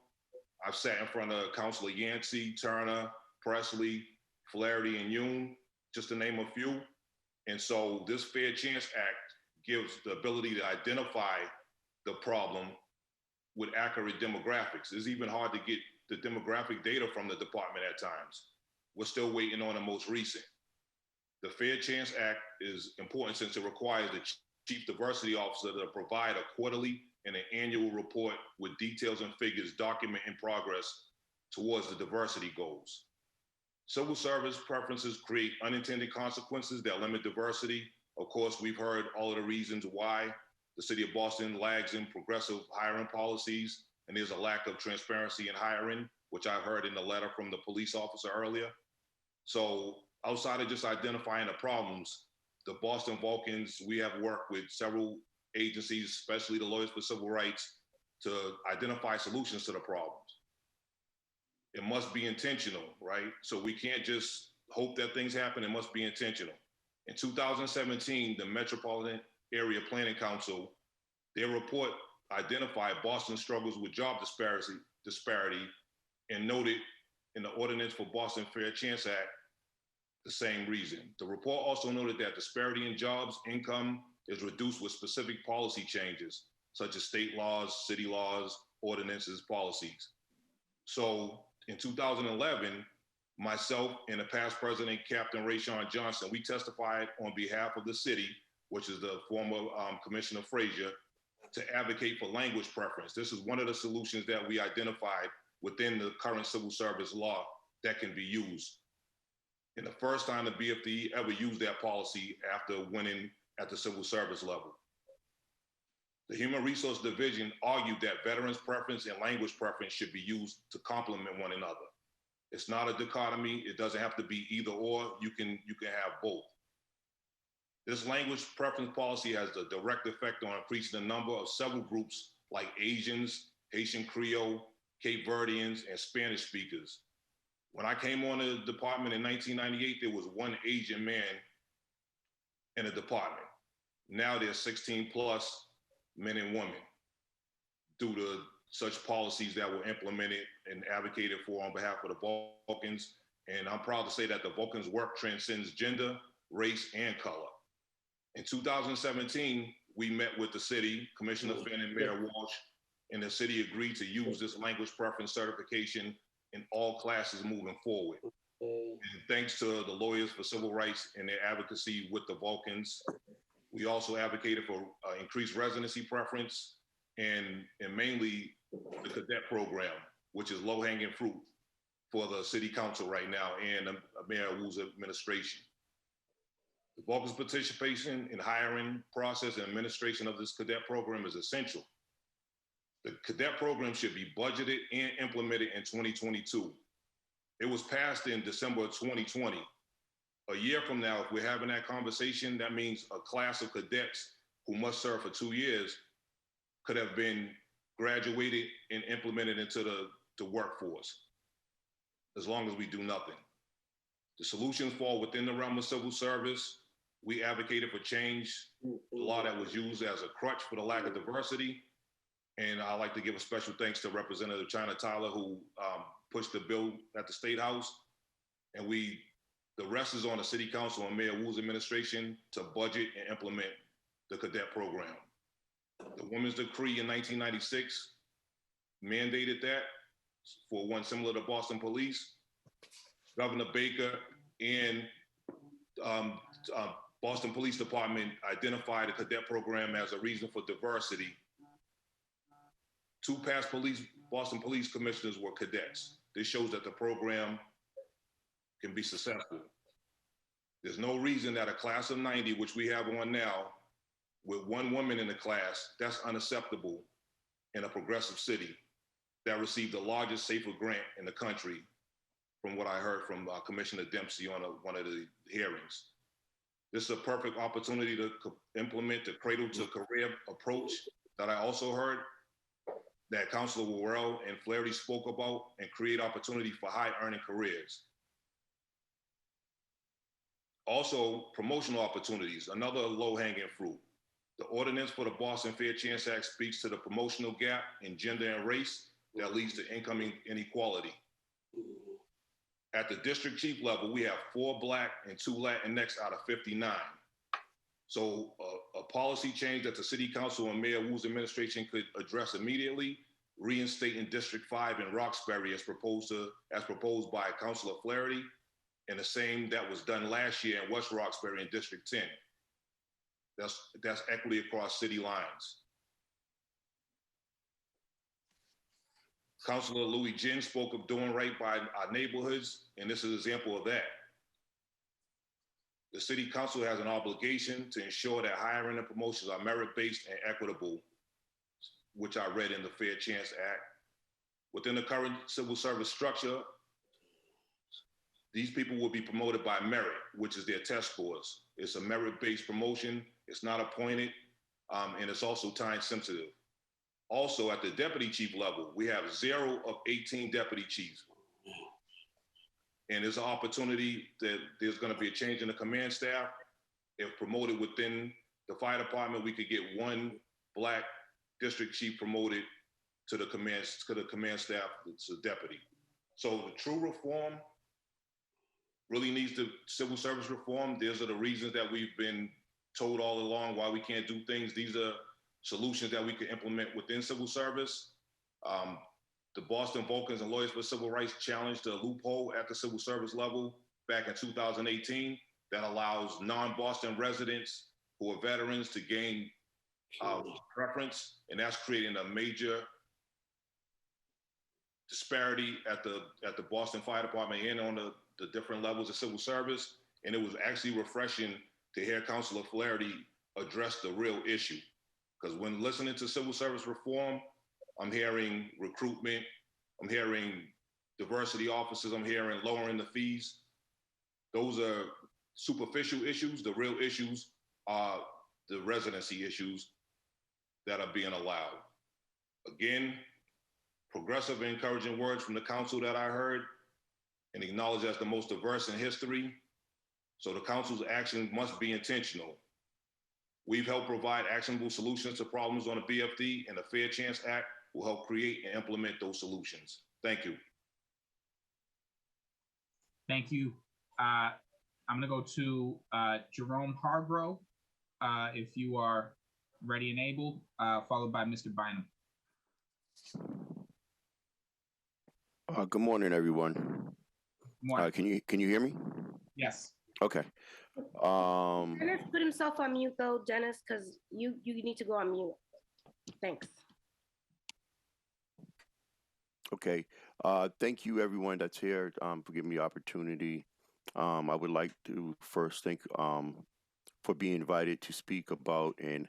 Speaker 14: I've sat in front of Councilor Yancey, Turner, Presley, Flaherty, and Yoon, just to name a few. And so this Fair Chance Act gives the ability to identify the problem with accurate demographics. It's even hard to get the demographic data from the department at times. We're still waiting on the most recent. The Fair Chance Act is important since it requires the Chief Diversity Officer to provide a quarterly and an annual report with details and figures documenting progress towards the diversity goals. Civil service preferences create unintended consequences that limit diversity. Of course, we've heard all of the reasons why the city of Boston lags in progressive hiring policies, and there's a lack of transparency in hiring, which I heard in the letter from the police officer earlier. So outside of just identifying the problems, the Boston Vulcans, we have worked with several agencies, especially the Lawyers for Civil Rights, to identify solutions to the problems. It must be intentional, right? So we can't just hope that things happen. It must be intentional. In 2017, the Metropolitan Area Planning Council, their report identified Boston's struggles with job disparity and noted in the Ordinance for Boston Fair Chance Act the same reason. The report also noted that disparity in jobs, income is reduced with specific policy changes, such as state laws, city laws, ordinances, policies. So in 2011, myself and the past president, Captain Rayshawn Johnson, we testified on behalf of the city, which is the former Commissioner Frazier, to advocate for language preference. This is one of the solutions that we identified within the current civil service law that can be used. And the first time the BFD ever used that policy after winning at the civil service level. The Human Resource Division argued that veterans' preference and language preference should be used to complement one another. It's not a dichotomy. It doesn't have to be either or. You can have both. This language preference policy has a direct effect on increasing the number of several groups like Asians, Haitian Creole, Cape Verdeans, and Spanish speakers. When I came on the department in 1998, there was one Asian man in the department. Now there's 16 plus men and women due to such policies that were implemented and advocated for on behalf of the Vulcans. And I'm proud to say that the Vulcans' work transcends gender, race, and color. In 2017, we met with the city, Commissioner Finn and Mayor Walsh, and the city agreed to use this language preference certification in all classes moving forward. And thanks to the Lawyers for Civil Rights and their advocacy with the Vulcans We also advocated for increased residency preference and mainly the cadet program, which is low-hanging fruit for the city council right now and Mayor Wu's administration. The Vulcan's participation in hiring process and administration of this cadet program is essential. The cadet program should be budgeted and implemented in 2022. It was passed in December of 2020. A year from now, if we're having that conversation, that means a class of cadets who must serve for 2 years could have been graduated and implemented into the workforce, as long as we do nothing. The solutions fall within the realm of civil service. We advocated for change, the law that was used as a crutch for the lack of diversity. And I'd like to give a special thanks to Representative China Tyler, who pushed the bill at the State House. And the rest is on the City Council and Mayor Wu's administration to budget and implement the cadet program. The Women's Decree in 1996 mandated that for one similar to Boston Police. Governor Baker and Boston Police Department identified the cadet program as a reason for diversity. 2 past Boston Police Commissioners were cadets. This shows that the program can be successful. There's no reason that a class of 90, which we have on now, with 1 woman in the class, that's unacceptable in a progressive city that received the largest safer grant in the country, from what I heard from Commissioner Dempsey on one of the hearings. This is a perfect opportunity to implement the cradle to career approach that I also heard that Councilor Worrell and Flaherty spoke about, and create opportunity for high earning careers. Also, promotional opportunities, another low hanging fruit. The ordinance for the Boston Fair Chance Act speaks to the promotional gap in gender and race that leads to income inequality. At the district chief level, we have 4 Black and 2 Latinx out of 59. So a policy change that the City Council and Mayor Wu's administration could address immediately, reinstating District 5 in Roxbury as proposed by Councilor Flaherty, and the same that was done last year in West Roxbury in District 10. That's equity across city lines. Councilor Louis Jin spoke of doing right by our neighborhoods, and this is an example of that. The City Council has an obligation to ensure that hiring and promotions are merit-based and equitable, which I read in the Fair Chance Act. Within the current civil service structure, these people will be promoted by merit, which is their test scores. It's a merit-based promotion. It's not appointed, and it's also time sensitive. Also, at the deputy chief level, we have 0 of 18 deputy chiefs. And there's an opportunity that there's going to be a change in the command staff. If promoted within the fire department, we could get 1 Black district chief promoted to the command staff. It's a deputy. So the true reform really needs the civil service reform. These are the reasons that we've been told all along why we can't do things. These are solutions that we can implement within civil service. The Boston Vulcans and Lawyers for Civil Rights challenged a loophole at the civil service level back in 2018 that allows non-Boston residents who are veterans to gain preference, and that's creating a major disparity at the Boston Fire Department and on the different levels of civil service. And it was actually refreshing to hear Councilor Flaherty address the real issue. Because when listening to civil service reform, I'm hearing recruitment, I'm hearing diversity officers, I'm hearing lowering the fees. Those are superficial issues. The real issues are the residency issues that are being allowed. Again, progressive and encouraging words from the council that I heard and acknowledged as the most diverse in history. So the council's action must be intentional. We've helped provide actionable solutions to problems on the BFD, and the Fair Chance Act will help create and implement those solutions. Thank you.
Speaker 1: Thank you. I'm gonna go to Jerome Hargrove, if you are ready and able, followed by Mr. Bynum.
Speaker 15: Good morning, everyone.
Speaker 1: Good morning.
Speaker 15: Can you hear me?
Speaker 1: Yes.
Speaker 15: Okay.
Speaker 2: Dennis put himself on mute though, Dennis, because you need to go on mute. Thanks.
Speaker 15: Okay. Thank you, everyone that's here, for giving me the opportunity. I would like to first thank for being invited to speak about and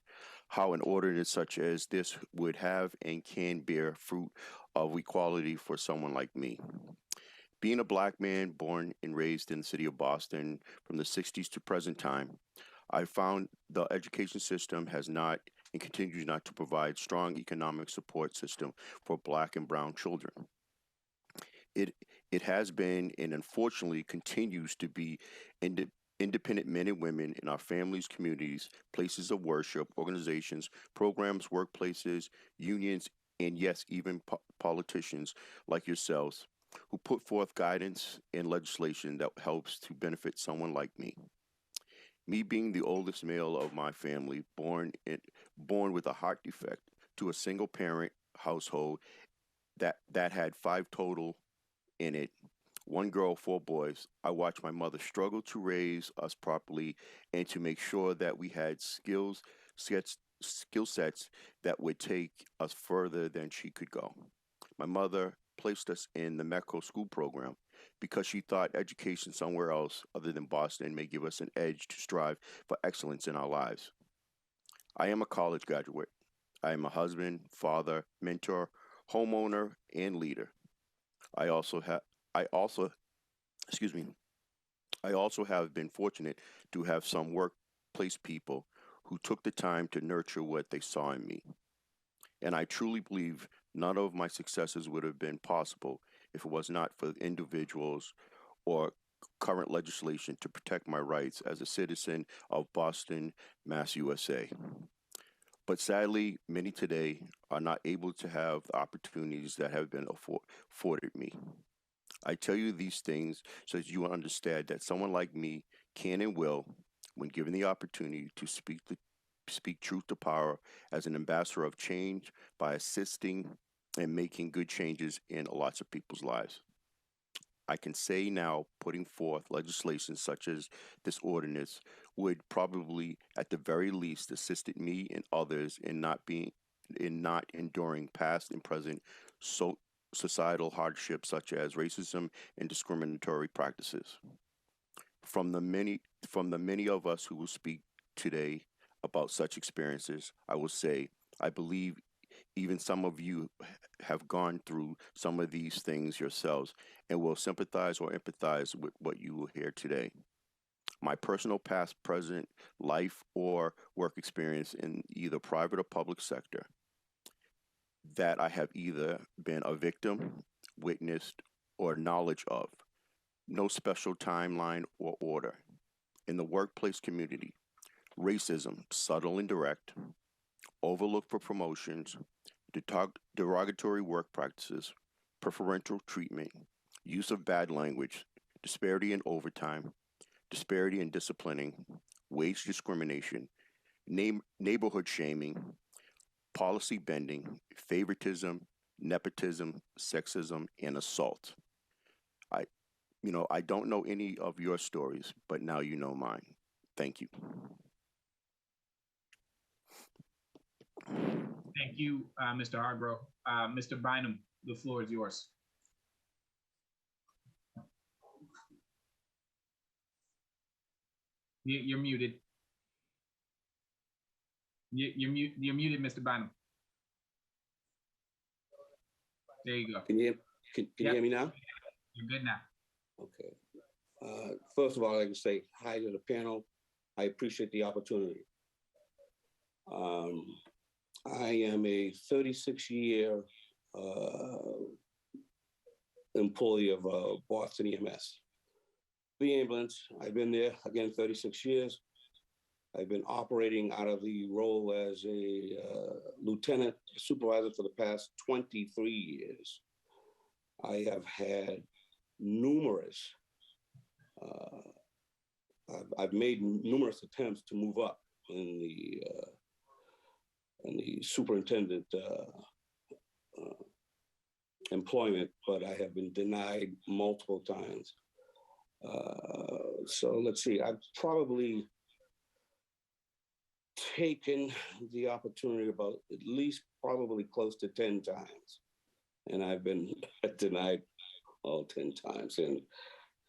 Speaker 15: how an ordinance such as this would have and can bear fruit of equality for someone like me. Being a Black man born and raised in the city of Boston from the 60s to present time, I found the education system has not and continues not to provide strong economic support system for Black and brown children. It has been and unfortunately continues to be independent men and women in our families, communities, places of worship, organizations, programs, workplaces, unions, and yes, even politicians like yourselves who put forth guidance and legislation that helps to benefit someone like me. Me being the oldest male of my family, born with a heart defect to a single parent household that had 5 total in it, 1 girl, 4 boys, I watched my mother struggle to raise us properly and to make sure that we had skill sets that would take us further than she could go. My mother placed us in the MECO school program because she thought education somewhere else other than Boston may give us an edge to strive for excellence in our lives. I am a college graduate. I am a husband, father, mentor, homeowner, and leader. I also have been fortunate to have some workplace people who took the time to nurture what they saw in me. And I truly believe none of my successes would have been possible if it was not for individuals or current legislation to protect my rights as a citizen of Boston, Mass, USA. But sadly, many today are not able to have the opportunities that have been afforded me. I tell you these things so that you will understand that someone like me can and will, when given the opportunity to speak truth to power as an ambassador of change by assisting and making good changes in lots of people's lives. I can say now, putting forth legislation such as this ordinance would probably, at the very least, assisted me and others in not enduring past and present societal hardships such as racism and discriminatory practices. From the many of us who will speak today about such experiences, I will say, I believe even some of you have gone through some of these things yourselves and will sympathize or empathize with what you will hear today. My personal past, present, life, or work experience in either private or public sector that I have either been a victim, witnessed, or knowledge of. No special timeline or order. In the workplace community, racism, subtle and direct, overlooked for promotions, derogatory work practices, preferential treatment, use of bad language, disparity in overtime, disparity in disciplining, wage discrimination, neighborhood shaming, policy bending, favoritism, nepotism, sexism, and assault. I don't know any of your stories, but now you know mine. Thank you.
Speaker 1: Thank you, Mr. Hargrove. Mr. Bynum, the floor is yours. You're muted. You're muted, Mr. Bynum. There you go.
Speaker 16: Can you hear me now?
Speaker 1: You're good now.
Speaker 16: Okay. First of all, I'd like to say hi to the panel. I appreciate the opportunity. I am a 36-year employee of Boston EMS. The ambulance, I've been there, again, 36 years. I've been operating out of the role as a lieutenant supervisor for the past 23 years. I have had numerous, I've made numerous attempts to move up in the superintendent employment, but I have been denied multiple times. So let's see, I've probably taken the opportunity about at least probably close to 10 times. And I've been denied all 10 times. And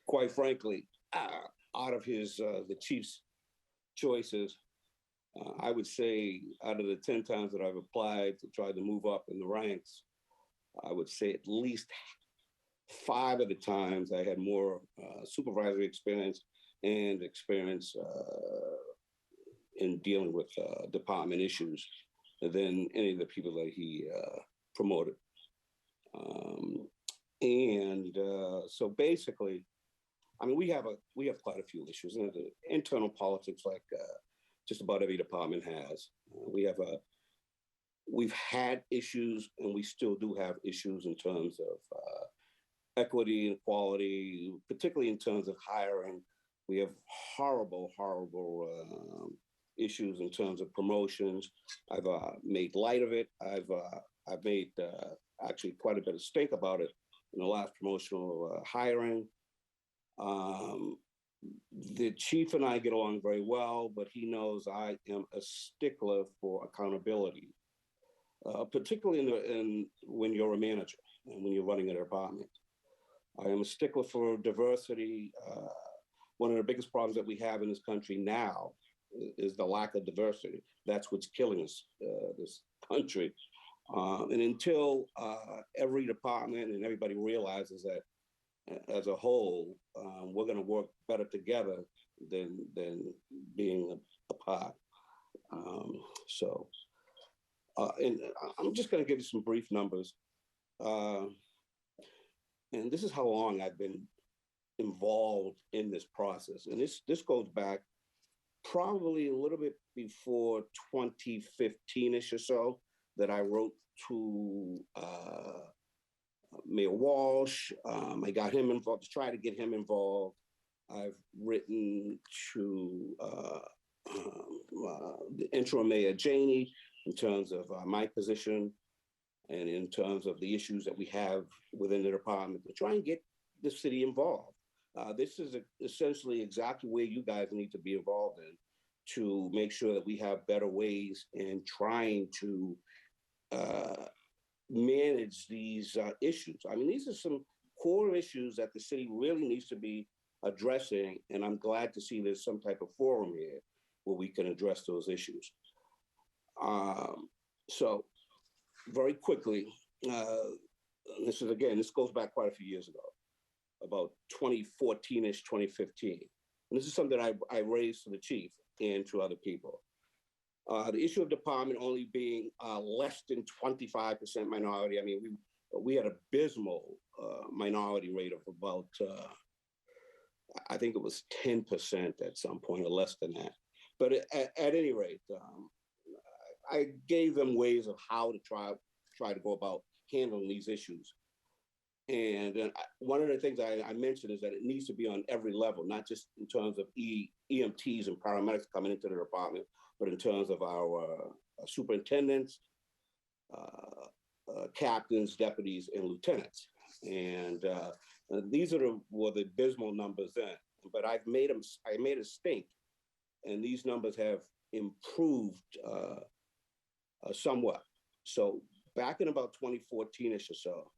Speaker 16: quite frankly, out of the chief's choices, I would say out of the 10 times that I've applied to try to move up in the ranks, I would say at least 5 of the times I had more supervisory experience and experience in dealing with department issues than any of the people that he promoted. So basically, I mean, we have quite a few issues. And the internal politics, like just about every department has. We've had issues, and we still do have issues in terms of equity and equality, particularly in terms of hiring. We have horrible issues in terms of promotions. I've made light of it. I've made actually quite a bit of stink about it in the last promotional hiring. The chief and I get along very well, but he knows I am a stickler for accountability, particularly when you're a manager and when you're running a department. I am a stickler for diversity. One of the biggest problems that we have in this country now is the lack of diversity. That's what's killing us, this country. And until every department and everybody realizes that as a whole, we're going to work better together than being apart. And I'm just going to give you some brief numbers. And this is how long I've been involved in this process. And this goes back probably a little bit before 2015-ish or so, that I wrote to Mayor Walsh. I got him involved to try to get him involved. I've written to the interim Mayor Janey in terms of my position and in terms of the issues that we have within the department to try and get the city involved. This is essentially exactly where you guys need to be involved in, to make sure that we have better ways in trying to manage these issues. I mean, these are some core issues that the city really needs to be addressing, and I'm glad to see there's some type of forum here where we can address those issues. So very quickly, this goes back quite a few years ago, about 2014-ish, 2015. And this is something I raised to the chief and to other people. The issue of department only being less than 25% minority. I mean, we had abysmal minority rate of about, I think it was 10% at some point or less than that. But at any rate, I gave them ways of how to try to go about handling these issues. And one of the things I mentioned is that it needs to be on every level, not just in terms of EMTs and paramedics coming into the department, but in terms of our superintendents, captains, deputies, and lieutenants. And these were the abysmal numbers then. But I made a stink, and these numbers have improved somewhat. So back in about 2014-ish or so,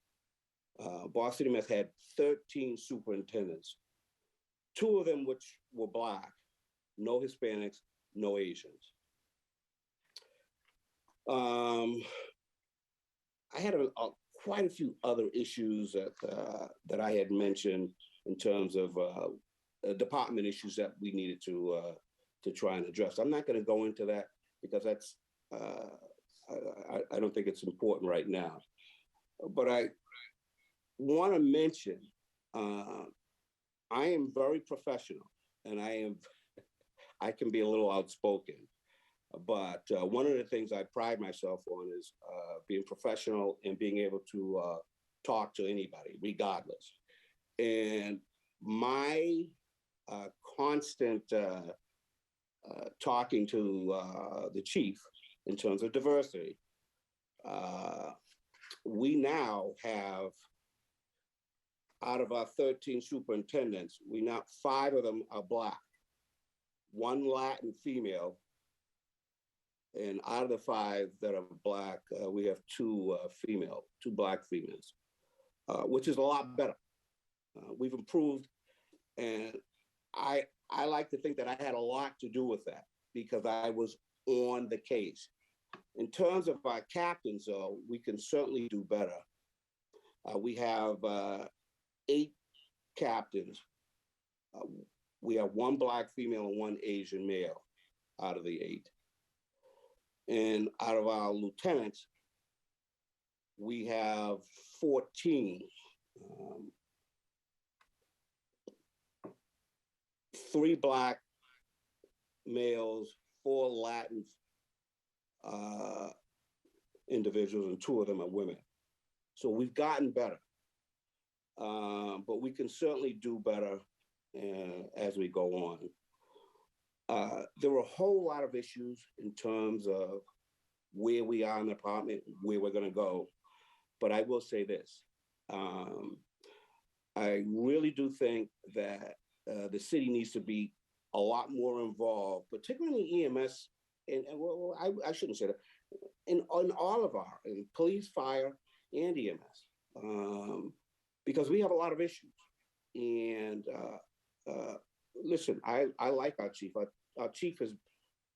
Speaker 16: Boston City Mess had 13 superintendents, 2 of them which were Black, no Hispanics, no Asians. I had quite a few other issues that I had mentioned in terms of department issues that we needed to try and address. I'm not going to go into that because that's I don't think it's important right now. But I want to mention I am very professional, and I can be a little outspoken. But one of the things I pride myself on is being professional and being able to talk to anybody, regardless. And my constant talking to the chief in terms of diversity, we now have out of our 13 superintendents, we now 5 of them are Black, 1 Latin female, and out of the 5 that are Black, we have 2 Black females, which is a lot better. We've improved, and I like to think that I had a lot to do with that because I was on the case. In terms of our captains, though, we can certainly do better. We have 8 captains. We have 1 Black female and 1 Asian male out of the 8. And out of our lieutenants, we have 14. 3 Black males, 4 Latin individuals, and 2 of them are women. So we've gotten better, but we can certainly do better as we go on. There were a whole lot of issues in terms of where we are in the department, where we're going to go. But I will say this. I really do think that the city needs to be a lot more involved, particularly EMS, and well, I shouldn't say that, in all of in police, fire, and EMS, because we have a lot of issues. And listen, I like our chief. Our chief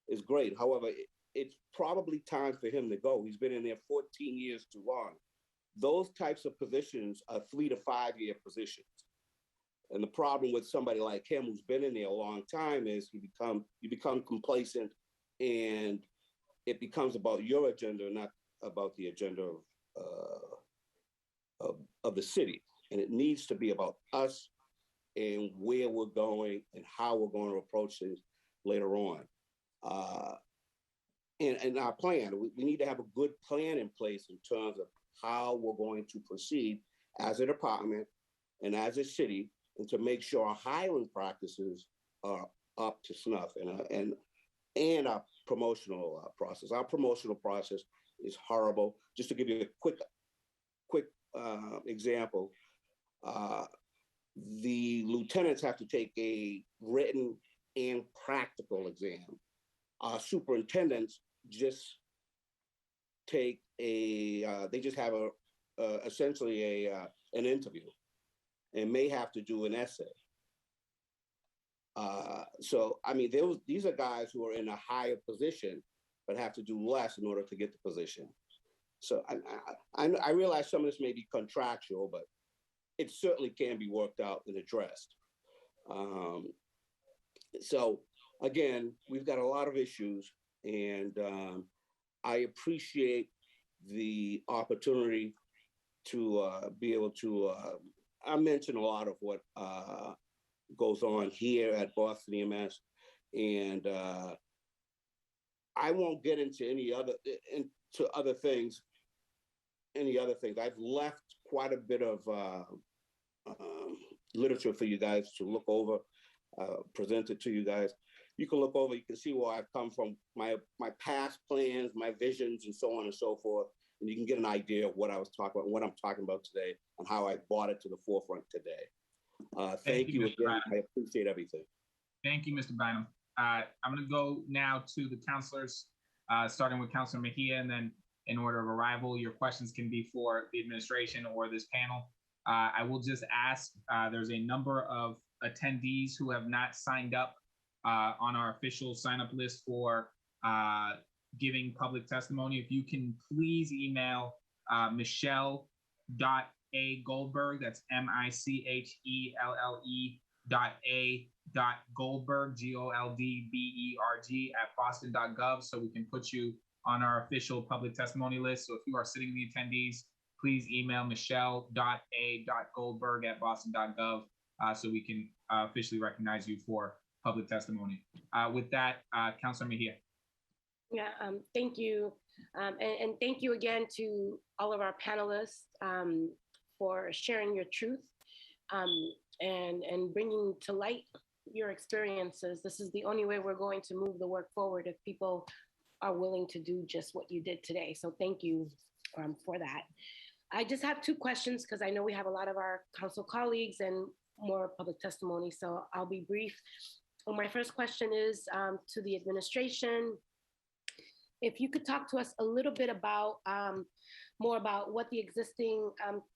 Speaker 16: is great. However, it's probably time for him to go. He's been in there 14 years too long. Those types of positions are 3 to 5 year positions. And the problem with somebody like him who's been in there a long time is you become complacent, and it becomes about your agenda, not about the agenda of the city. And it needs to be about us and where we're going and how we're going to approach things later on. And our plan, we need to have a good plan in place in terms of how we're going to proceed as a department and as a city, and to make sure our hiring practices are up to snuff, and our promotional process. Our promotional process is horrible. Just to give you a quick example, the lieutenants have to take a written and practical exam. Our superintendents just take they just have essentially an interview, and may have to do an essay. So, I mean, these are guys who are in a higher position, but have to do less in order to get the position. So I realize some of this may be contractual, but it certainly can be worked out and addressed. So again, we've got a lot of issues, and I appreciate the opportunity to be able to, I mentioned a lot of what goes on here at Boston EMS, and I won't get into other things. I've left quite a bit of literature for you guys to look over, present it to you guys. You can look over, you can see where I've come from, my past plans, my visions, and so on and so forth. And you can get an idea of what I was talking about, what I'm talking about today, and how I brought it to the forefront today. Thank you again. Bynum. I appreciate everything.
Speaker 1: Thank you, Mr. Bynum. I'm going to go now to the counselors, starting with Councilor Mejia, and then in order of arrival, your questions can be for the administration or this panel. I will just ask, there's a number of attendees who have not signed up on our official sign-up list for giving public testimony. If you can please email Michelle.A.Goldberg, that's MICHELLE.A.Goldberg, GOLDBERG @boston.gov, so we can put you on our official public testimony list. So if you are sitting in the attendees, please email Michelle.A.Goldberg @boston.gov so we can officially recognize you for public testimony. With that, Councilor Mejia.
Speaker 2: Yeah, thank you. And thank you again to all of our panelists for sharing your truth and bringing to light your experiences. This is the only way we're going to move the work forward if people are willing to do just what you did today. So thank you for that. I just have two questions because I know we have a lot of our council colleagues and more public testimony, so I'll be brief. Well, my first question is to the administration. If you could talk to us a little bit about more about what the existing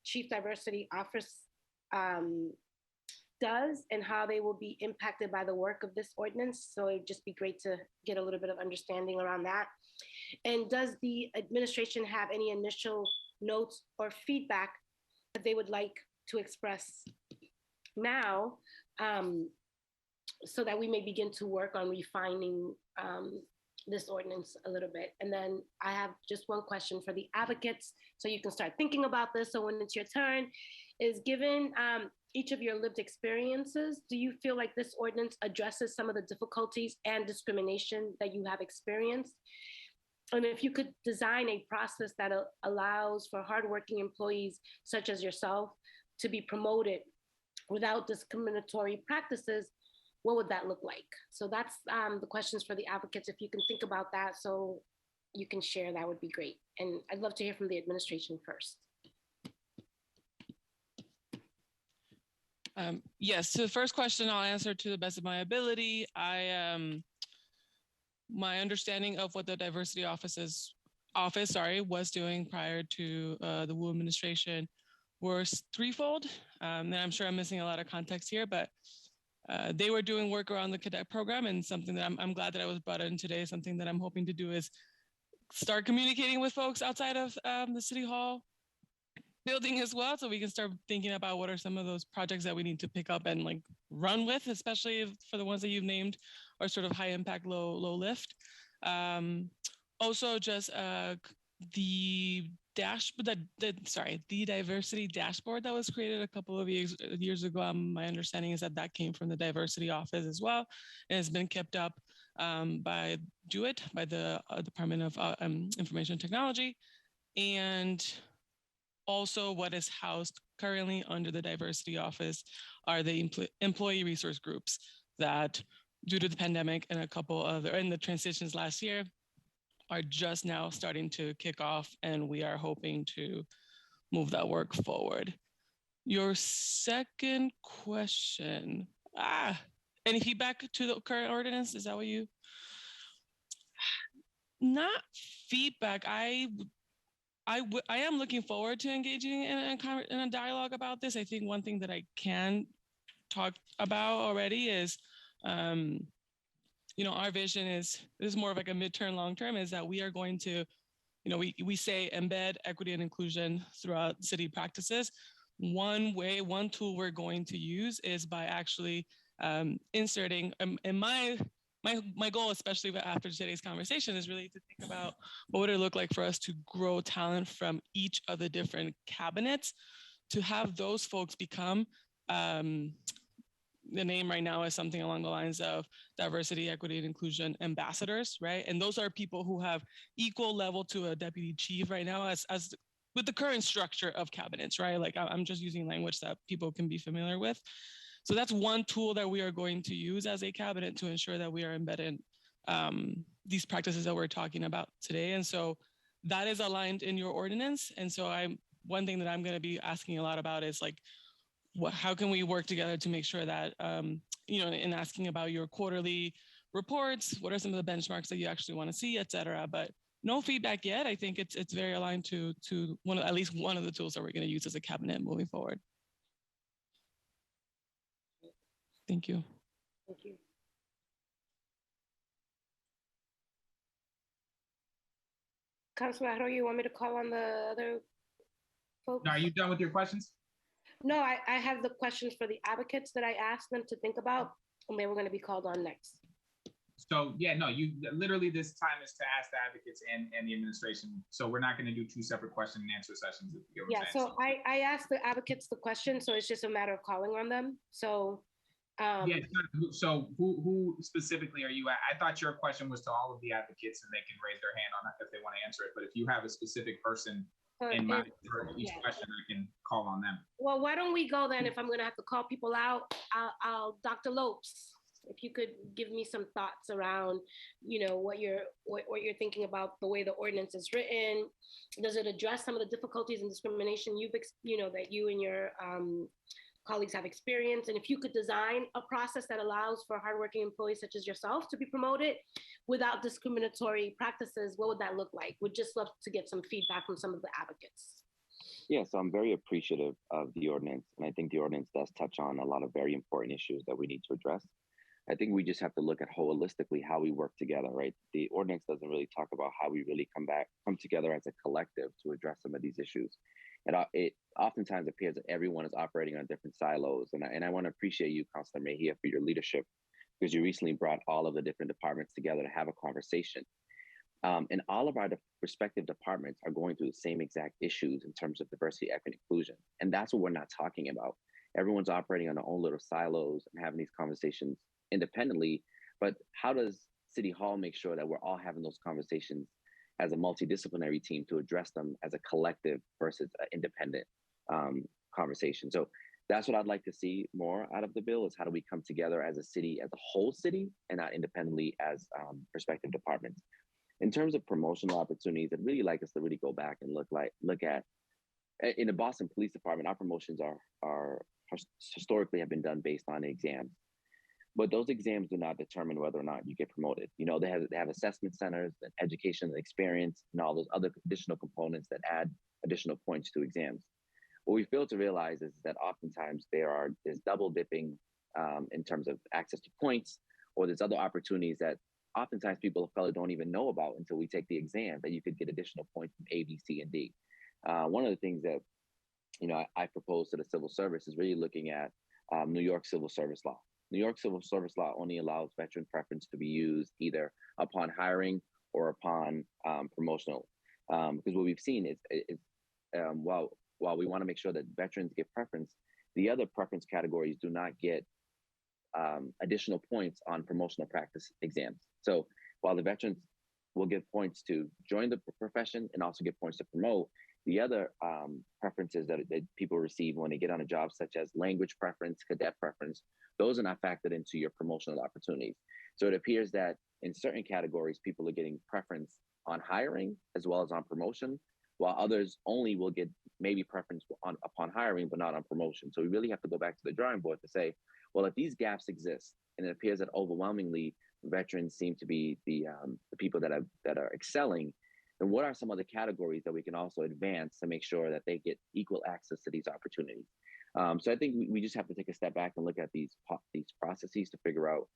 Speaker 2: Chief Diversity Office does and how they will be impacted by the work of this ordinance. So it'd just be great to get a little bit of understanding around that. And does the administration have any initial notes or feedback that they would like to express now, so that we may begin to work on refining this ordinance a little bit? And then I have just one question for the advocates, so you can start thinking about this. So when it's your turn, is given each of your lived experiences, do you feel like this ordinance addresses some of the difficulties and discrimination that you have experienced? And if you could design a process that allows for hardworking employees such as yourself to be promoted without discriminatory practices, what would that look like? So that's the questions for the advocates. If you can think about that so you can share, that would be great. And I'd love to hear from the administration first.
Speaker 11: Yes, so the first question I'll answer to the best of my ability. My understanding of what the diversity office was doing prior to the Wu administration was threefold. And I'm sure I'm missing a lot of context here, but they were doing work around the cadet program, and something that I'm glad that I was brought in today. Something that I'm hoping to do is start communicating with folks outside of the City Hall building as well, so we can start thinking about what are some of those projects that we need to pick up and like run with, especially for the ones that you've named are sort of high impact, low lift. Also, just the diversity dashboard that was created a couple of years ago. My understanding is that that came from the diversity office as well, and has been kept up by DOIT, by the Department of Information Technology, and also what is housed currently under the diversity office are the employee resource groups that, due to the pandemic and a couple other, and the transitions last year, are just now starting to kick off, and we are hoping to move that work forward. Your second question, any feedback to the current ordinance? Is that what you? Not feedback. I am looking forward to engaging in a dialogue about this. I think one thing that I can talk about already is, our vision is more of like a midterm, long term, is that we are going to, we say embed equity and inclusion throughout city practices. One tool we're going to use is by actually inserting, and my goal, especially after today's conversation, is really to think about what would it look like for us to grow talent from each of the different cabinets, to have those folks become, the name right now is something along the lines of diversity, equity, and inclusion ambassadors, right? And those are people who have equal level to a deputy chief right now as with the current structure of cabinets, right? Like I'm just using language that people can be familiar with. So that's one tool that we are going to use as a cabinet to ensure that we are embedded these practices that we're talking about today. And so that is aligned in your ordinance. And so one thing that I'm going to be asking a lot about is like, how can we work together to make sure that, in asking about your quarterly reports, what are some of the benchmarks that you actually want to see, et cetera. But no feedback yet. I think it's very aligned to at least one of the tools that we're going to use as a cabinet moving forward. Thank you.
Speaker 2: Thank you. Councilor Arroyo, you want me to call on the other folks?
Speaker 1: Now, are you done with your questions?
Speaker 2: No, I have the questions for the advocates that I asked them to think about, and they were going to be called on next.
Speaker 1: So yeah, no, you literally, this time is to ask the advocates and the administration. So we're not going to do two separate question and answer sessions. If you
Speaker 2: Yeah, so I asked the advocates the question, so it's just a matter of calling on them. So
Speaker 1: yeah, so who specifically are you at? I thought your question was to all of the advocates and they can raise their hand on it if they want to answer it. But if you have a specific person in mind for each question, I can call on them.
Speaker 2: Well, why don't we go then? If I'm going to have to call people out, I'll Dr. Lopes. if you could give me some thoughts around, what you're thinking about the way the ordinance is written. Does it address some of the difficulties and discrimination that you and your colleagues have experienced? And if you could design a process that allows for hardworking employees such as yourself to be promoted without discriminatory practices, what would that look like? Would just love to get some feedback from some of the advocates.
Speaker 13: Yeah, so I'm very appreciative of the ordinance, and I think the ordinance does touch on a lot of very important issues that we need to address. I think we just have to look at holistically how we work together, right? The ordinance doesn't really talk about how we really come together as a collective to address some of these issues. And it oftentimes appears that everyone is operating on different silos. And I want to appreciate you, Councilor Mejia, for your leadership, because you recently brought all of the different departments together to have a conversation. And all of our respective departments are going through the same exact issues in terms of diversity, equity, inclusion. And that's what we're not talking about. Everyone's operating on their own little silos and having these conversations independently. But how does City Hall make sure that we're all having those conversations as a multidisciplinary team to address them as a collective versus an independent conversation? So that's what I'd like to see more out of the bill, is how do we come together as a city, as a whole city, and not independently as respective departments. In terms of promotional opportunities, I'd really like us to really go back and look at in the Boston Police Department, our promotions are historically have been done based on exams, but those exams do not determine whether or not you get promoted. They have assessment centers and education and experience and all those other additional components that add additional points to exams. What we fail to realize is that oftentimes there's double dipping in terms of access to points, or there's other opportunities that oftentimes people of color don't even know about until we take the exam, that you could get additional points from A, B, C, and D. One of the things that I propose to the civil service is really looking at New York civil service law. New York civil service law only allows veteran preference to be used either upon hiring or upon promotional. Because what we've seen is while we want to make sure that veterans get preference, the other preference categories do not get additional points on promotional practice exams. So while the veterans will get points to join the profession and also get points to promote, the other preferences that people receive when they get on a job, such as language preference, cadet preference, those are not factored into your promotional opportunities. So it appears that in certain categories, people are getting preference on hiring as well as on promotion, while others only will get maybe preference upon hiring, but not on promotion. So we really have to go back to the drawing board to say, well, if these gaps exist, and it appears that overwhelmingly veterans seem to be the people that are excelling, then what are some other categories that we can also advance to make sure that they get equal access to these opportunities? So I think we just have to take a step back and look at these processes to figure out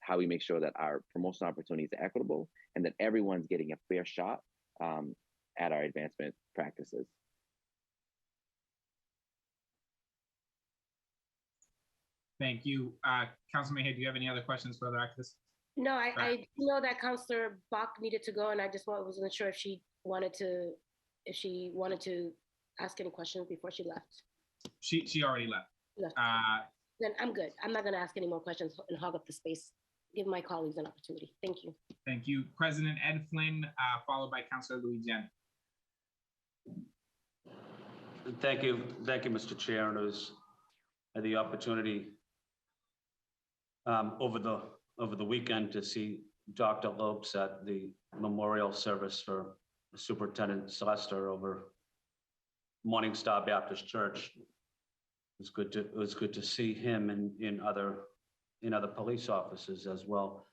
Speaker 13: how we make sure that our promotion opportunities are equitable and that everyone's getting a fair shot at our advancement practices.
Speaker 1: Thank you. Councilman Hay, do you have any other questions for the activists?
Speaker 2: No, I know that Councilor Bach needed to go, and I just wasn't sure if she wanted to ask any questions before she left.
Speaker 1: She already left.
Speaker 2: Then I'm good. I'm not going to ask any more questions and hog up the space. Give my colleagues an opportunity. Thank you.
Speaker 1: Thank you. President Ed Flynn, followed by Councilor Louis Jen.
Speaker 3: Thank you, Mr. Chair. And it was the opportunity over the weekend to see Dr. Lopes at the memorial service for Superintendent Celester over Morning Star Baptist Church. It was good to see him in other police officers as well.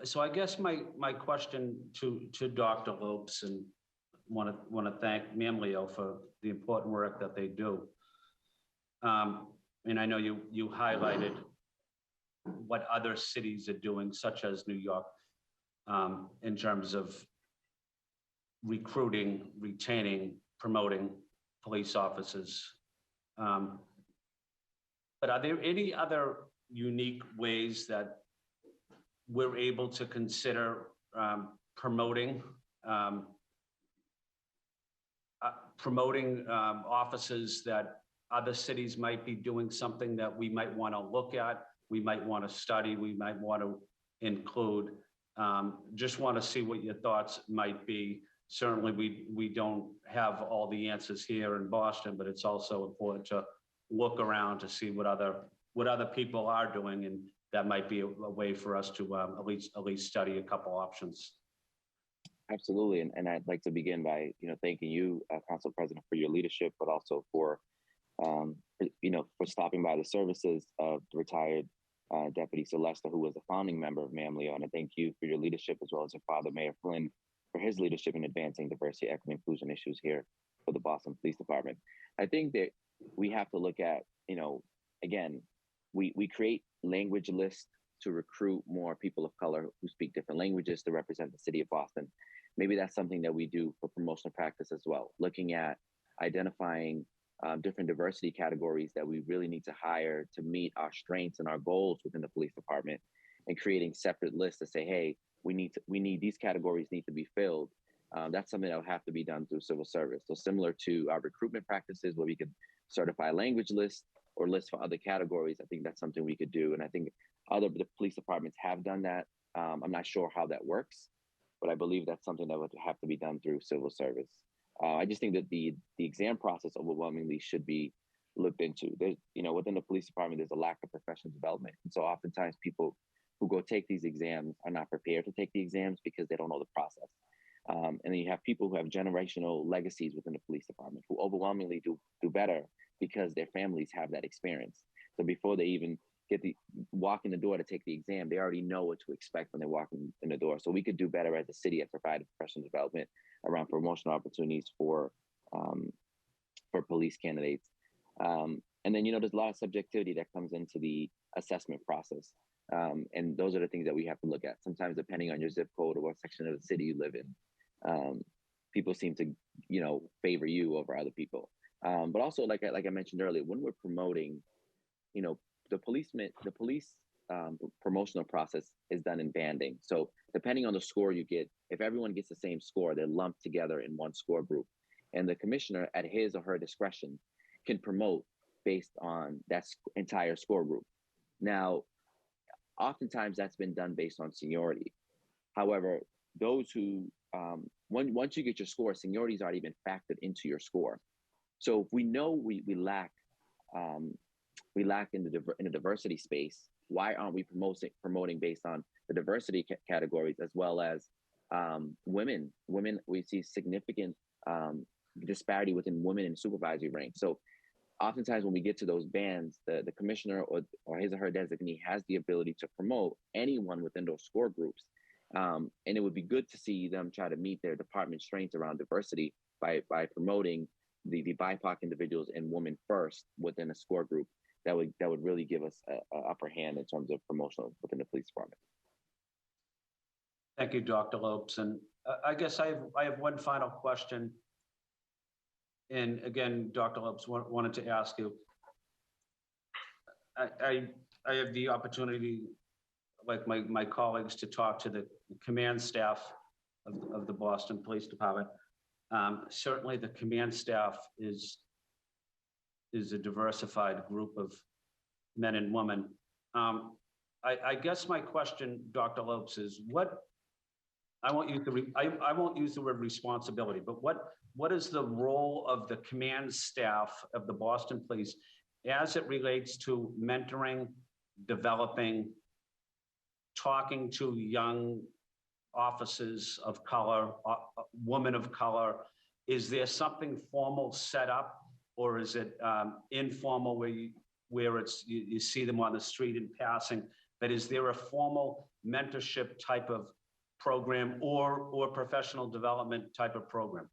Speaker 3: So I guess my question to Dr. Lopes, and want to thank Mamleo for the important work that they do. And I know you highlighted what other cities are doing, such as New York, in terms of recruiting, retaining, promoting police officers. But are there any other unique ways that we're able to consider promoting officers that other cities might be doing something that we might want to look at, we might want to study, we might want to include? Just want to see what your thoughts might be. Certainly, we don't have all the answers here in Boston, but it's also important to look around to see what other what other people are doing, and that might be a way for us to at least study a couple options.
Speaker 13: Absolutely, and I'd like to begin by thanking you, Council President, for your leadership, but also for for stopping by the services of the retired Deputy Celeste, who was a founding member of MAMLEO, and I thank you for your leadership, as well as your father, Mayor Flynn, for his leadership in advancing diversity, equity, inclusion issues here for the Boston Police Department. I think that we have to look at, again, we create language lists to recruit more people of color who speak different languages to represent the city of Boston. Maybe that's something that we do for promotional practice as well, looking at identifying different diversity categories that we really need to hire to meet our strengths and our goals within the police department, and creating separate lists to say, hey, we need these categories need to be filled. That's something that will have to be done through civil service. So similar to our recruitment practices, where we could certify language lists or lists for other categories, I think that's something we could do. And I think the police departments have done that. I'm not sure how that works, but I believe that's something that would have to be done through civil service. I just think that the exam process overwhelmingly should be looked into. There's, within the police department, there's a lack of professional development. And so oftentimes people who go take these exams are not prepared to take the exams because they don't know the process. And then you have people who have generational legacies within the police department who overwhelmingly do better because their families have that experience. So before they even walk in the door to take the exam, they already know what to expect when they walk in the door. So we could do better as a city at providing professional development around promotional opportunities for police candidates. And then, there's a lot of subjectivity that comes into the assessment process. And those are the things that we have to look at. Sometimes, depending on your zip code or what section of the city you live in, people seem to, favor you over other people. But also, like I mentioned earlier, when we're promoting, the police promotional process is done in banding. So depending on the score you get, if everyone gets the same score, they're lumped together in one score group. And the commissioner, at his or her discretion, can promote based on that entire score group. Now, oftentimes that's been done based on seniority. However, those who, once you get your score, seniority's already been factored into your score. So if we know we lack in the diversity space, why aren't we promoting based on the diversity categories, as well as women? Women, we see significant disparity within women in supervisory ranks. So oftentimes when we get to those bands, the commissioner or his or her designee has the ability to promote anyone within those score groups. And it would be good to see them try to meet their department strengths around diversity by promoting the BIPOC individuals and women first within a score group. That would really give us an upper hand in terms of promotional within the police department.
Speaker 3: Thank you, Dr. Lopes. And I guess I have one final question. And again, Dr. Lopes, wanted to ask you, I have the opportunity, like my colleagues, to talk to the command staff of the Boston Police Department. Certainly the command staff is a diversified group of men and women. I guess my question, Dr. Lopes, is I won't use the word responsibility, but what is the role of the command staff of the Boston Police as it relates to mentoring, developing, talking to young officers of color, women of color? Is there something formal set up, or is it informal where it's you see them on the street in passing? But is there a formal mentorship type of program or professional development type of program?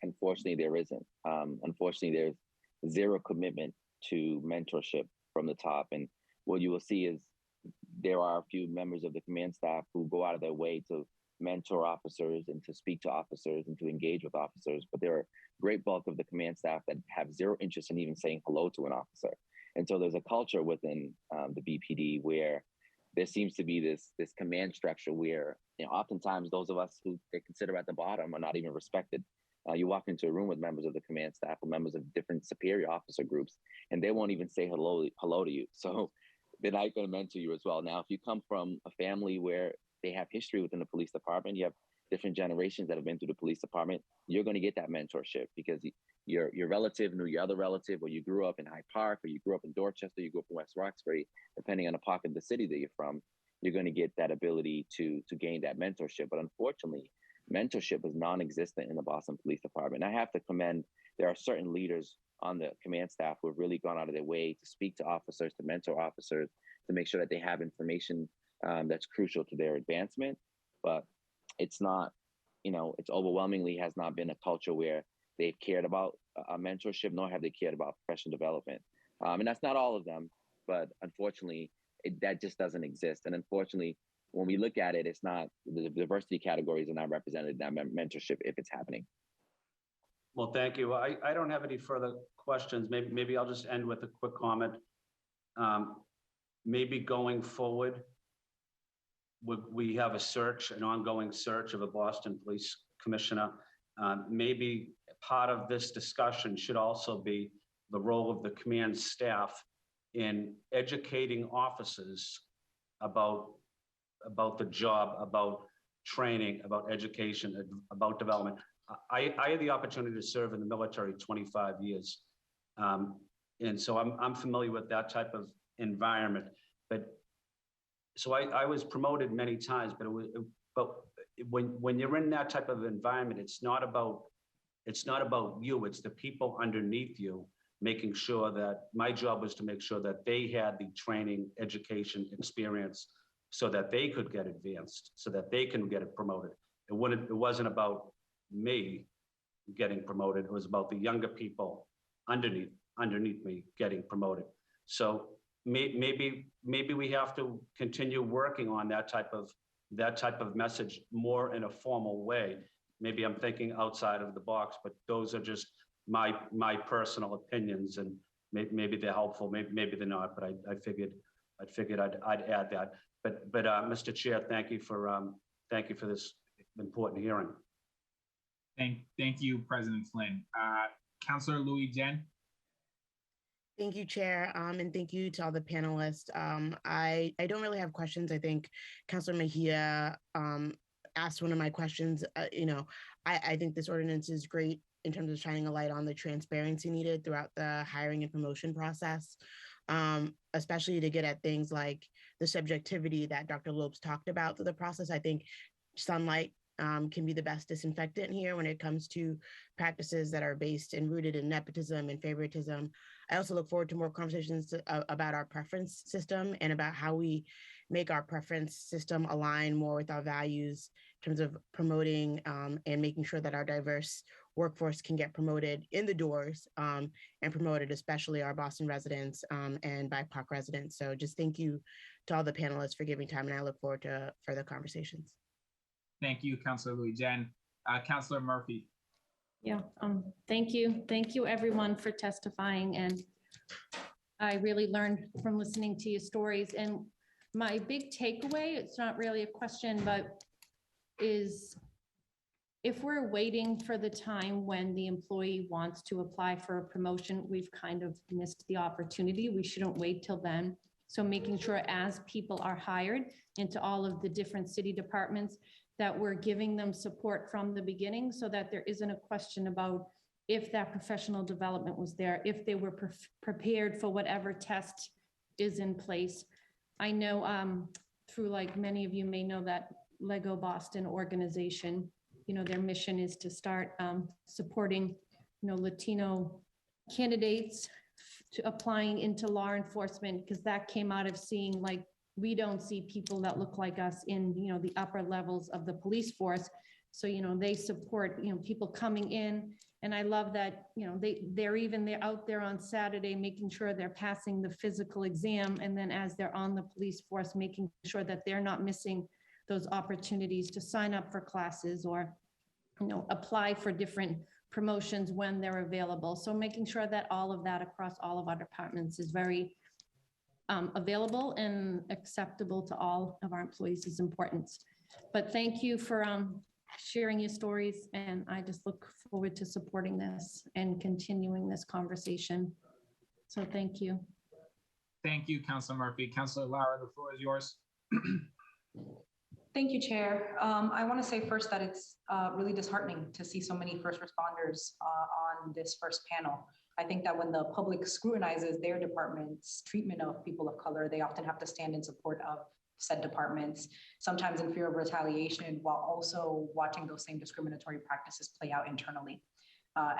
Speaker 13: Unfortunately, there isn't. Unfortunately, there's zero commitment to mentorship from the top. And what you will see is there are a few members of the command staff who go out of their way to mentor officers and to speak to officers and to engage with officers. But there are a great bulk of the command staff that have zero interest in even saying hello to an officer. And so there's a culture within the BPD where there seems to be this command structure where, oftentimes those of us who they consider at the bottom are not even respected. You walk into a room with members of the command staff or members of different superior officer groups, and they won't even say hello to you. So they're not going to mentor you as well. Now, if you come from a family where they have history within the police department, you have different generations that have been through the police department, you're going to get that mentorship because your relative knew your other relative, or you grew up in Hyde Park, or you grew up in Dorchester, you grew up in West Roxbury, depending on the pocket of the city that you're from, you're going to get that ability to gain that mentorship. But unfortunately, mentorship is non-existent in the Boston Police Department. I have to commend, there are certain leaders on the command staff who have really gone out of their way to speak to officers, to mentor officers, to make sure that they have information that's crucial to their advancement. But it's not, it's overwhelmingly has not been a culture where they've cared about a mentorship, nor have they cared about professional development. And that's not all of them, but unfortunately, that just doesn't exist. And unfortunately, when we look at it, it's not, the diversity categories are not represented in that mentorship if it's happening.
Speaker 3: Well, thank you. I don't have any further questions. Maybe I'll just end with a quick comment. Maybe going forward, we have a search, an ongoing search of a Boston Police Commissioner. Maybe part of this discussion should also be the role of the command staff in educating officers about the job, about training, about education, about development. I had the opportunity to serve in the military 25 years. And so I'm familiar with that type of environment. But so I was promoted many times, but when you're in that type of environment, it's not about you, it's the people underneath you, making sure that my job was to make sure that they had the training, education, experience, so that they could get advanced, so that they can get it promoted. It wasn't about me getting promoted. It was about the younger people underneath me getting promoted. So maybe we have to continue working on that type of message more in a formal way. Maybe I'm thinking outside of the box, but those are just my personal opinions, and maybe they're helpful, maybe they're not. But I figured I'd add that. But Mr. Chair, thank you for this important hearing.
Speaker 1: Thank you, President Flynn. Councilor Louis Jen.
Speaker 4: Thank you, Chair, and thank you to all the panelists. I don't really have questions. I think Councilor Mejia asked one of my questions. I think this ordinance is great in terms of shining a light on the transparency needed throughout the hiring and promotion process, especially to get at things like the subjectivity that Dr. Lopes talked about through the process. I think sunlight can be the best disinfectant here when it comes to practices that are based and rooted in nepotism and favoritism. I also look forward to more conversations about our preference system and about how we make our preference system align more with our values in terms of promoting and making sure that our diverse workforce can get promoted in the doors and promoted, especially our Boston residents and BIPOC residents. So just thank you to all the panelists for giving time, and I look forward to further conversations.
Speaker 1: Thank you, Councilor Louis Jen. Councilor Murphy.
Speaker 5: Yeah, thank you. Thank you everyone for testifying. And I really learned from listening to your stories. And my big takeaway, it's not really a question, but is if we're waiting for the time when the employee wants to apply for a promotion, we've kind of missed the opportunity. We shouldn't wait till then. So making sure as people are hired into all of the different city departments, that we're giving them support from the beginning so that there isn't a question about if that professional development was there, if they were prepared for whatever test is in place. I know through, like many of you may know, that Lego Boston organization, their mission is to start supporting, Latino candidates to applying into law enforcement, because that came out of seeing, like, we don't see people that look like us in, the upper levels of the police force. So, they support, people coming in. And I love that, they're out there on Saturday, making sure they're passing the physical exam. And then as they're on the police force, making sure that they're not missing those opportunities to sign up for classes or, apply for different promotions when they're available. So making sure that all of that across all of our departments is very available and acceptable to all of our employees is important. But thank you for sharing your stories, and I just look forward to supporting this and continuing this conversation. So thank you.
Speaker 1: Thank you, Councilor Murphy. Councilor Lara, the floor is yours.
Speaker 7: Thank you, Chair. I want to say first that it's really disheartening to see so many first responders on this first panel. I think that when the public scrutinizes their department's treatment of people of color, they often have to stand in support of said departments, sometimes in fear of retaliation, while also watching those same discriminatory practices play out internally.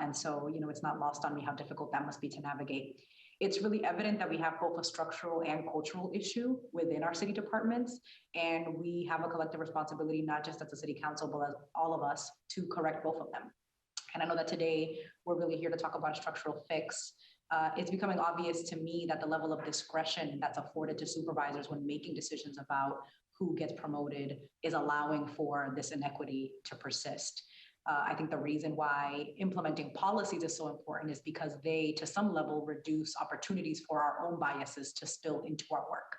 Speaker 7: And so, it's not lost on me how difficult that must be to navigate. It's really evident that we have both a structural and cultural issue within our city departments, and we have a collective responsibility, not just as a city council, but as all of us, to correct both of them. And I know that today we're really here to talk about a structural fix. It's becoming obvious to me that the level of discretion that's afforded to supervisors when making decisions about who gets promoted is allowing for this inequity to persist. I think the reason why implementing policies is so important is because they, to some level, reduce opportunities for our own biases to spill into our work.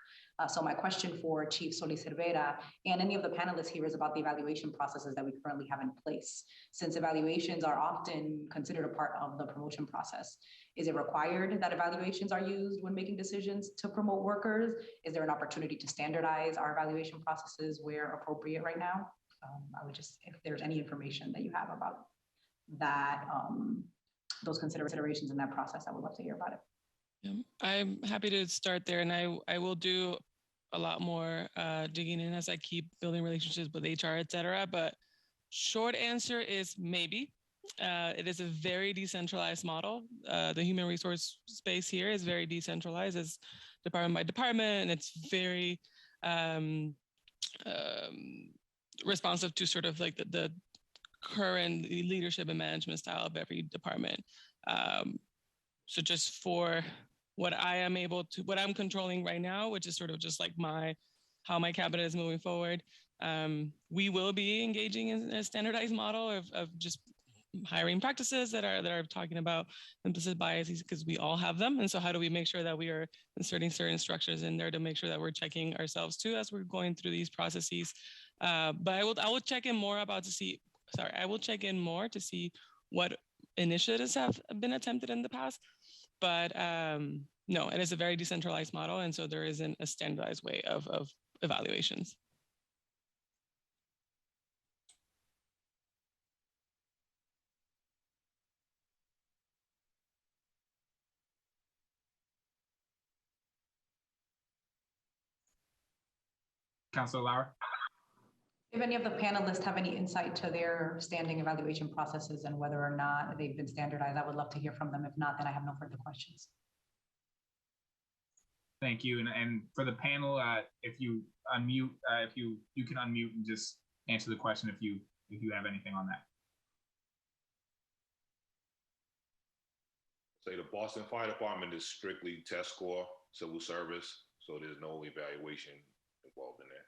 Speaker 7: So my question for Chief Solis Cervera and any of the panelists here is about the evaluation processes that we currently have in place. Since evaluations are often considered a part of the promotion process, is it required that evaluations are used when making decisions to promote workers? Is there an opportunity to standardize our evaluation processes where appropriate right now? I would just, if there's any information that you have about that, those considerations in that process, I would love to hear about it.
Speaker 11: Yeah, I'm happy to start there, and I will do a lot more digging in as I keep building relationships with HR, et cetera. But short answer is maybe. It is a very decentralized model. The human resource space here is very decentralized. It's department by department, and it's very responsive to sort of like the current leadership and management style of every department. So just for what I'm controlling right now, which is sort of just like how my cabinet is moving forward, we will be engaging in a standardized model of just hiring practices that are talking about implicit biases, because we all have them. And so how do we make sure that we are inserting certain structures in there to make sure that we're checking ourselves too as we're going through these processes. But I will check in more to see what initiatives have been attempted in the past. But no, it is a very decentralized model. And so there isn't a standardized way of evaluations.
Speaker 1: Councilor Lauer.
Speaker 7: If any of the panelists have any insight to their standing evaluation processes and whether or not they've been standardized, I would love to hear from them. If not, then I have no further questions.
Speaker 1: Thank you. And for the panel, if you unmute, if you can unmute and just answer the question if you have anything on that.
Speaker 14: Say the Boston Fire Department is strictly test score, civil service, so there's no evaluation involved in that.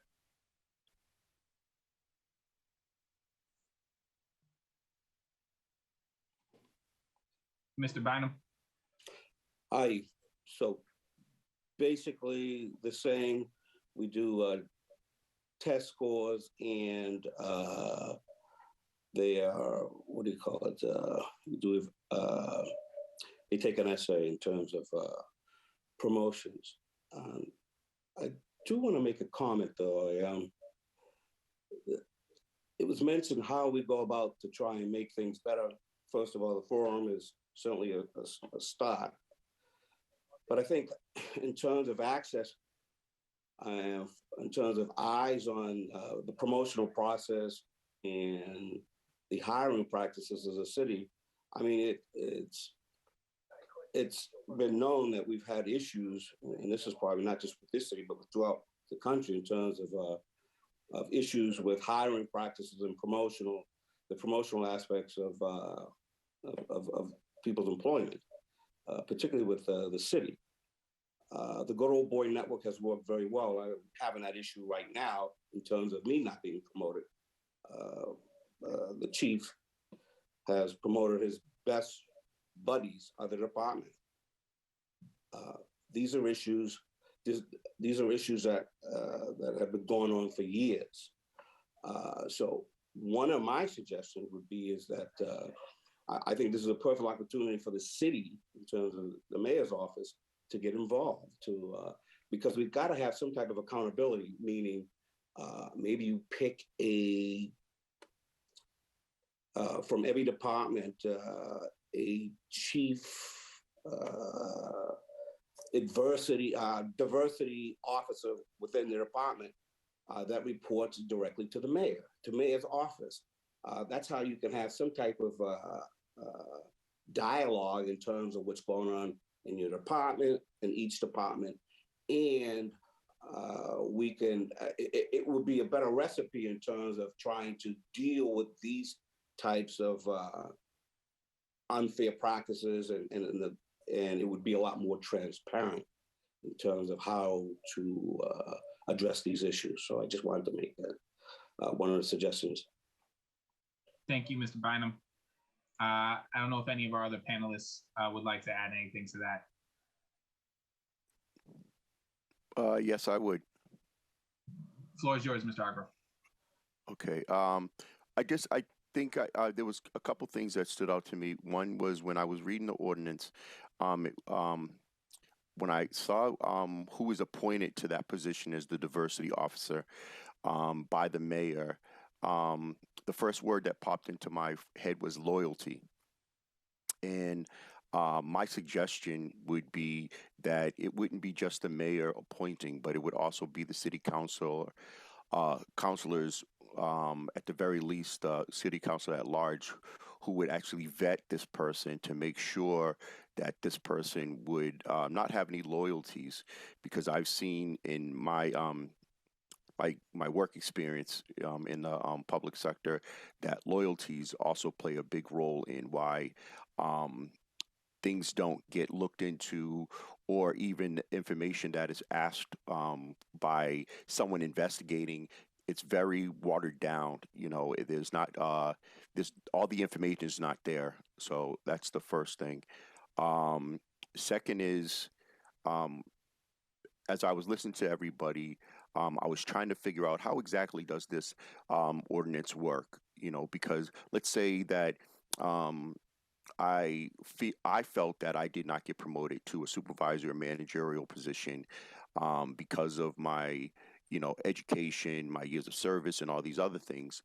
Speaker 1: Mr. Bynum.
Speaker 16: Hi. So basically the same. We do test scores, and they are, what do you call it? They take an essay in terms of promotions. I do want to make a comment though. It was mentioned how we go about to try and make things better. First of all, the forum is certainly a start. But I think in terms of access, in terms of eyes on the promotional process and the hiring practices as a city, I mean, it's been known that we've had issues, and this is probably not just with this city, but throughout the country in terms of issues with hiring practices and the promotional aspects of people's employment, particularly with the city. The Good Old Boy Network has worked very well. I'm having that issue right now in terms of me not being promoted. The chief has promoted his best buddies of the department. These are issues that have been going on for years. So one of my suggestions would be is that I think this is a perfect opportunity for the city in terms of the mayor's office to get involved, because we've got to have some type of accountability, meaning maybe you pick from every department, a chief diversity officer within the department that reports directly to the mayor's office. That's how you can have some type of dialogue in terms of what's going on in your department, in each department, and we can. It would be a better recipe in terms of trying to deal with these types of unfair practices, and it would be a lot more transparent in terms of how to address these issues. So I just wanted to make that one of the suggestions.
Speaker 1: Thank you, Mr. Bynum. I don't know if any of our other panelists would like to add anything to that.
Speaker 15: Yes, I would.
Speaker 1: Floor is yours, Mr. Arbor.
Speaker 15: Okay. I think there was a couple things that stood out to me. One was when I was reading the ordinance, when I saw who was appointed to that position as the diversity officer by the mayor, the first word that popped into my head was loyalty. And my suggestion would be that it wouldn't be just the mayor appointing, but it would also be the city council, councilors, at the very least, city council at large, who would actually vet this person to make sure that this person would not have any loyalties, because I've seen in my my work experience in the public sector that loyalties also play a big role in why things don't get looked into, or even information that is asked by someone investigating, it's very watered down. You know, there's not this, all the information is not there. So that's the first thing. Second is, as I was listening to everybody, I was trying to figure out how exactly does this ordinance work, you know, because let's say that I felt that I did not get promoted to a supervisor or managerial position because of my, you know, education, my years of service, and all these other things.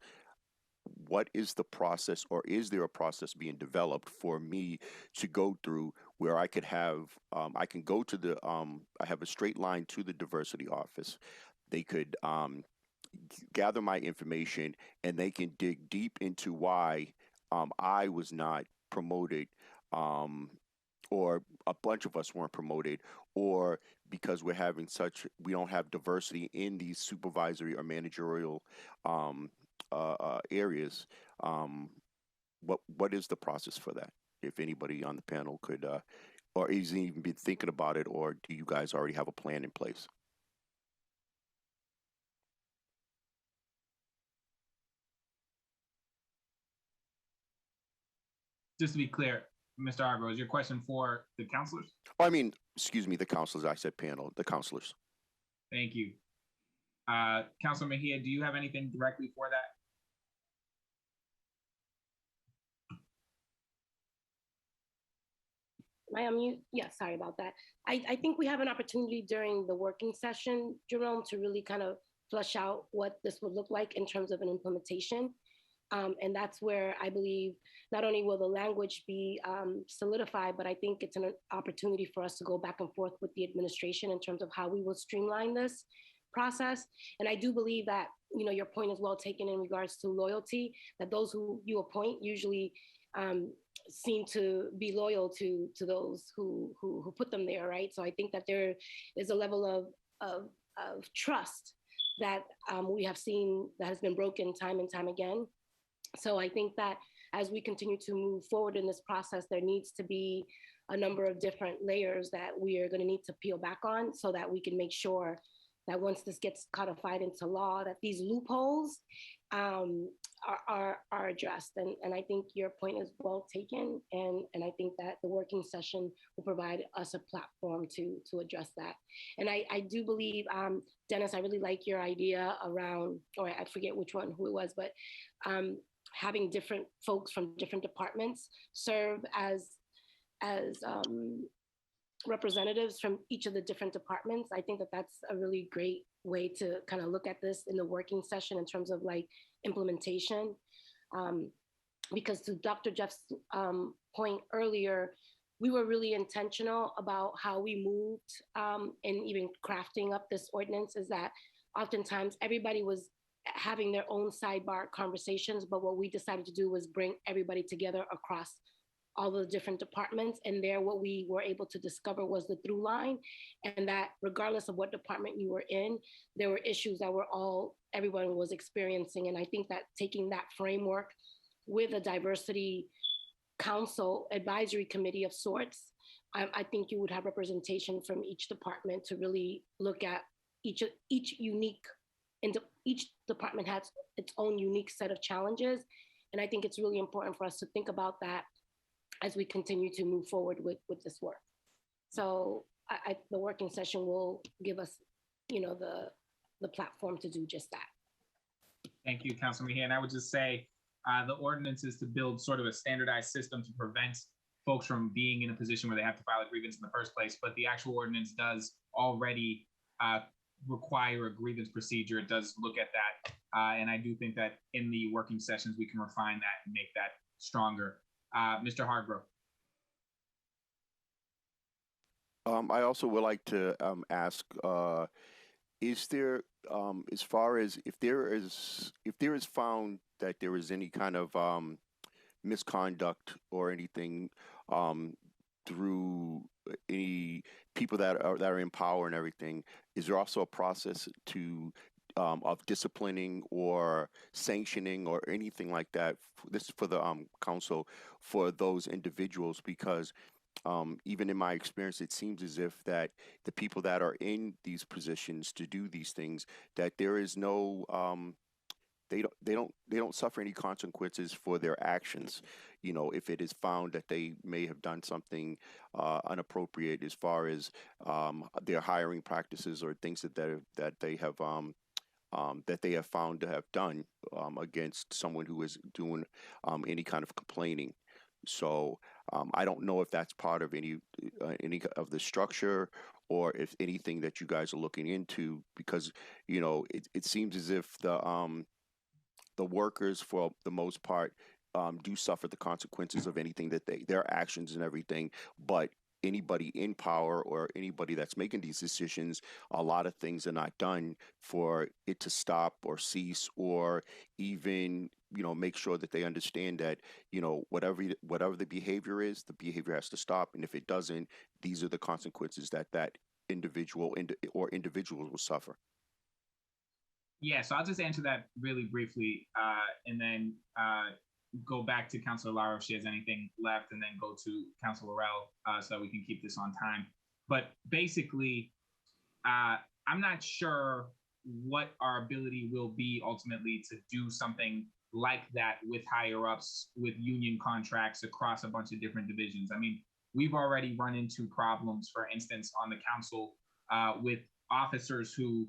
Speaker 15: What is the process, or is there a process being developed for me to go through where I could have, I can go to the, I have a straight line to the diversity office. They could gather my information, and they can dig deep into why I was not promoted, or a bunch of us weren't promoted, or because we're having such, we don't have diversity in these supervisory or managerial areas. What is the process for that? If anybody on the panel could, or even be thinking about it, or do you guys already have a plan in place?
Speaker 1: Just to be clear, Mr. Arbor, is your question for the counselors?
Speaker 15: Oh, I mean, excuse me, the counselors. I said panel, the counselors.
Speaker 1: Thank you. Councilor Mejia, do you have anything directly for that?
Speaker 2: Am I on mute? Yeah, sorry about that. I think we have an opportunity during the working session, Jerome, to really kind of flesh out what this would look like in terms of an implementation. And that's where I believe not only will the language be solidified, but I think it's an opportunity for us to go back and forth with the administration in terms of how we will streamline this process. And I do believe that, you know, your point is well taken in regards to loyalty, that those who you appoint usually seem to be loyal to those who put them there, right? So I think that there is a level of trust that we have seen that has been broken time and time again. So I think that as we continue to move forward in this process, there needs to be a number of different layers that we are going to need to peel back on, so that we can make sure that once this gets codified into law, that these loopholes are addressed. And I think your point is well taken. And I think that the working session will provide us a platform to address that. And I do believe, Dennis, I really like your idea around, or I forget who it was, but having different folks from different departments serve as representatives from each of the different departments. I think that that's a really great way to kind of look at this in the working session in terms of like implementation. Because to Dr. Jeff's point earlier, we were really intentional about how we moved and even crafting up this ordinance, is that oftentimes everybody was having their own sidebar conversations, but what we decided to do was bring everybody together across all the different departments. And there, what we were able to discover was the through line, and that regardless of what department you were in, there were issues that everyone was experiencing. And I think that taking that framework with a diversity council advisory committee of sorts, I think you would have representation from each department to really look at each unique, and each department has its own unique set of challenges. And I think it's really important for us to think about that as we continue to move forward with this work. So the working session will give us, the platform to do just that.
Speaker 1: Thank you, Councilor Mejia. And I would just say the ordinance is to build sort of a standardized system to prevent folks from being in a position where they have to file a grievance in the first place. But the actual ordinance does already require a grievance procedure. It does look at that. And I do think that in the working sessions, we can refine that and make that stronger. Mr. Hargrove.
Speaker 15: I also would like to ask, is there, as far as if there is found that there is any kind of misconduct or anything through any people that are in power and everything, is there also a process to of disciplining or sanctioning or anything like that? This is for the council, for those individuals, because even in my experience, it seems as if that the people that are in these positions to do these things, that there is no they don't suffer any consequences for their actions. If it is found that they may have done something inappropriate as far as their hiring practices or things that they have found to have done against someone who is doing any kind of complaining. So I don't know if that's part of any of the structure, or if anything that you guys are looking into, because it seems as if the workers, for the most part, do suffer the consequences of anything that their actions and everything, but anybody in power or anybody that's making these decisions, a lot of things are not done for it to stop or cease, or even make sure that they understand that whatever the behavior is, the behavior has to stop, and if it doesn't, these are the consequences that individual or individuals will suffer.
Speaker 1: Yeah, so I'll just answer that really briefly, and then go back to Councilor Lara if she has anything left, and then go to Councilor Laurel so that we can keep this on time. But basically, I'm not sure what our ability will be ultimately to do something like that with higher ups, with union contracts across a bunch of different divisions. I mean, we've already run into problems, for instance, on the council with officers who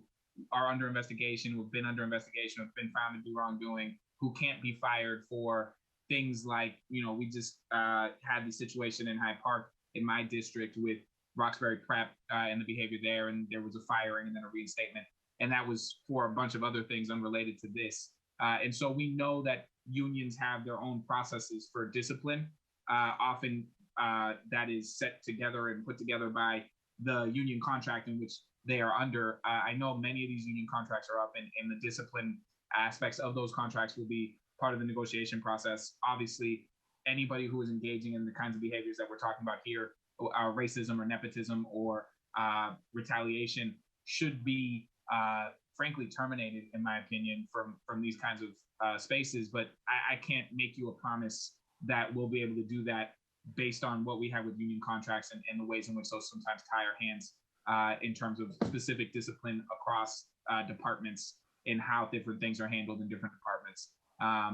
Speaker 1: are under investigation, who've been under investigation, who've been found to do wrongdoing, who can't be fired for things like, we just had the situation in Hyde Park in my district with Roxbury Prep and the behavior there, and there was a firing and then a reinstatement. And that was for a bunch of other things unrelated to this. And so we know that unions have their own processes for discipline. Often that is set together and put together by the union contract in which they are under. I know many of these union contracts are up, and the discipline aspects of those contracts will be part of the negotiation process. Obviously, anybody who is engaging in the kinds of behaviors that we're talking about here, racism or nepotism or retaliation, should be frankly terminated, in my opinion, from these kinds of spaces. But I can't make you a promise that we'll be able to do that based on what we have with union contracts and the ways in which those sometimes tie our hands in terms of specific discipline across departments and how different things are handled in different departments.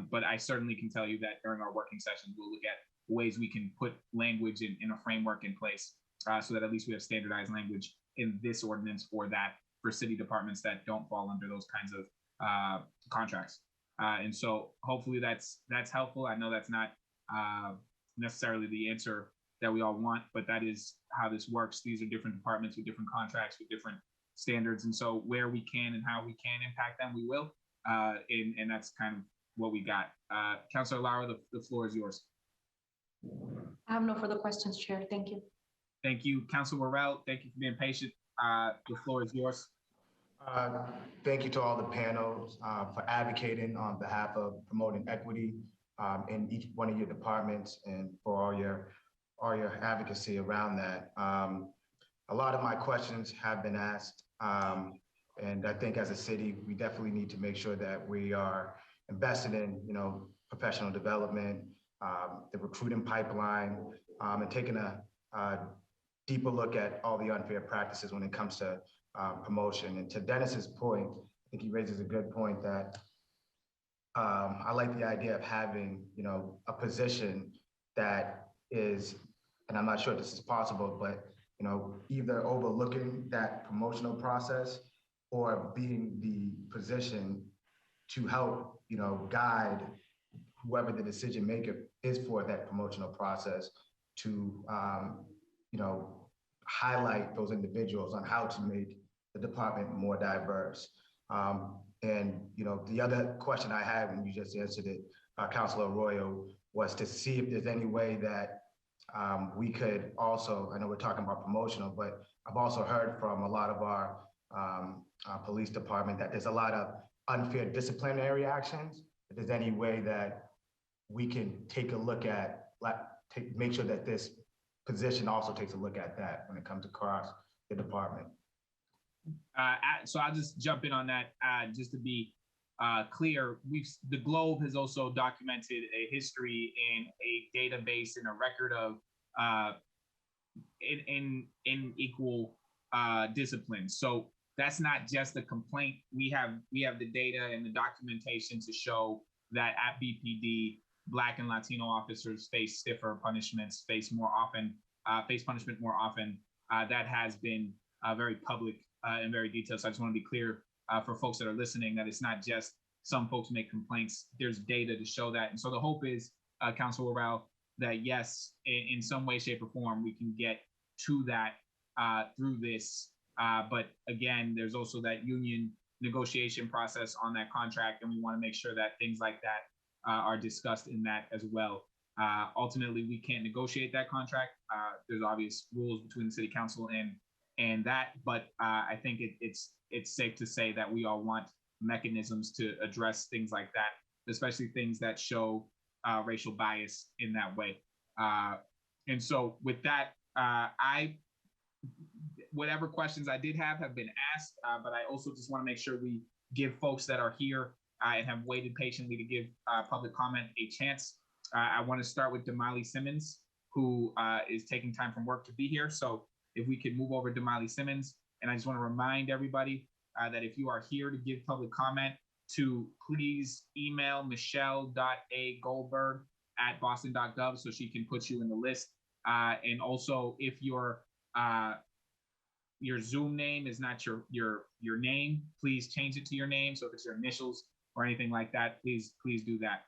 Speaker 1: But I certainly can tell you that during our working sessions, we'll look at ways we can put language in a framework in place so that at least we have standardized language in this ordinance for city departments that don't fall under those kinds of contracts. And so hopefully that's helpful. I know that's not necessarily the answer that we all want, but that is how this works. These are different departments with different contracts, with different standards. And so where we can and how we can impact them, we will. And that's kind of what we got. Councilor Lara, the floor is yours.
Speaker 7: I have no further questions, Chair. Thank you.
Speaker 1: Thank you. Councilor Worrell, thank you for being patient. The floor is yours.
Speaker 9: Thank you to all the panels for advocating on behalf of promoting equity in each one of your departments and for all your advocacy around that. A lot of my questions have been asked, and I think as a city, we definitely need to make sure that we are invested in, professional development, the recruiting pipeline, and taking a deeper look at all the unfair practices when it comes to promotion. And to Dennis's point, I think he raises a good point that I like the idea of having, a position that is, and I'm not sure if this is possible, but, either overlooking that promotional process or being the position to help, guide whoever the decision maker is for that promotional process to, highlight those individuals on how to make the department more diverse. And, the other question I had when you just answered it, Councilor Arroyo, was to see if there's any way that we could also, I know we're talking about promotional, but I've also heard from a lot of our police department that there's a lot of unfair disciplinary actions. If there's any way that we can take a look at, make sure that this position also takes a look at that when it comes across the department.
Speaker 1: So I'll just jump in on that. Just to be clear, the Globe has also documented a history in a database and a record of in equal discipline. So that's not just a complaint. We have the data and the documentation to show that at BPD, Black and Latino officers face stiffer punishments, face punishment more often. That has been very public and very detailed. So I just want to be clear for folks that are listening that it's not just some folks make complaints. There's data to show that. And so the hope is, Councilor Worrell, that yes, in some way, shape, or form, we can get to that through this. But again, there's also that union negotiation process on that contract, and we want to make sure that things like that are discussed in that as well. Ultimately, we can't negotiate that contract. There's obvious rules between the city council and that, but I think it's safe to say that we all want mechanisms to address things like that, especially things that show racial bias in that way. And so with that, whatever questions I did have been asked, but I also just want to make sure we give folks that are here and have waited patiently to give public comment a chance. I want to start with Damali Simmons, who is taking time from work to be here. So if we could move over to Damali Simmons, and I just want to remind everybody that if you are here to give public comment, to please email michelle.a.goldberg@boston.gov so she can put you in the list. And also, if your Zoom name is not your name, please change it to your name. So if it's your initials or anything like that, please do that.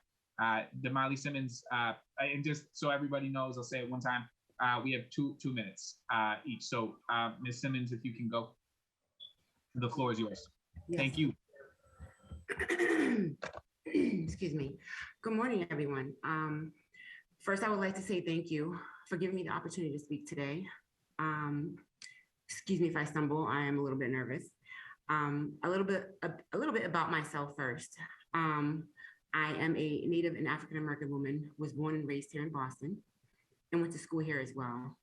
Speaker 1: Damali Simmons, and just so everybody knows, I'll say it one time, we have two minutes each. So Ms. Simmons, if you can go, the floor is yours.
Speaker 17: Yes.
Speaker 1: Thank you.
Speaker 17: Excuse me. Good morning, everyone. First, I would like to say thank you for giving me the opportunity to speak today. Excuse me if I stumble. I am a little bit nervous. A little bit about myself first. I am a Native and African-American woman, was born and raised here in Boston and went to school here as well.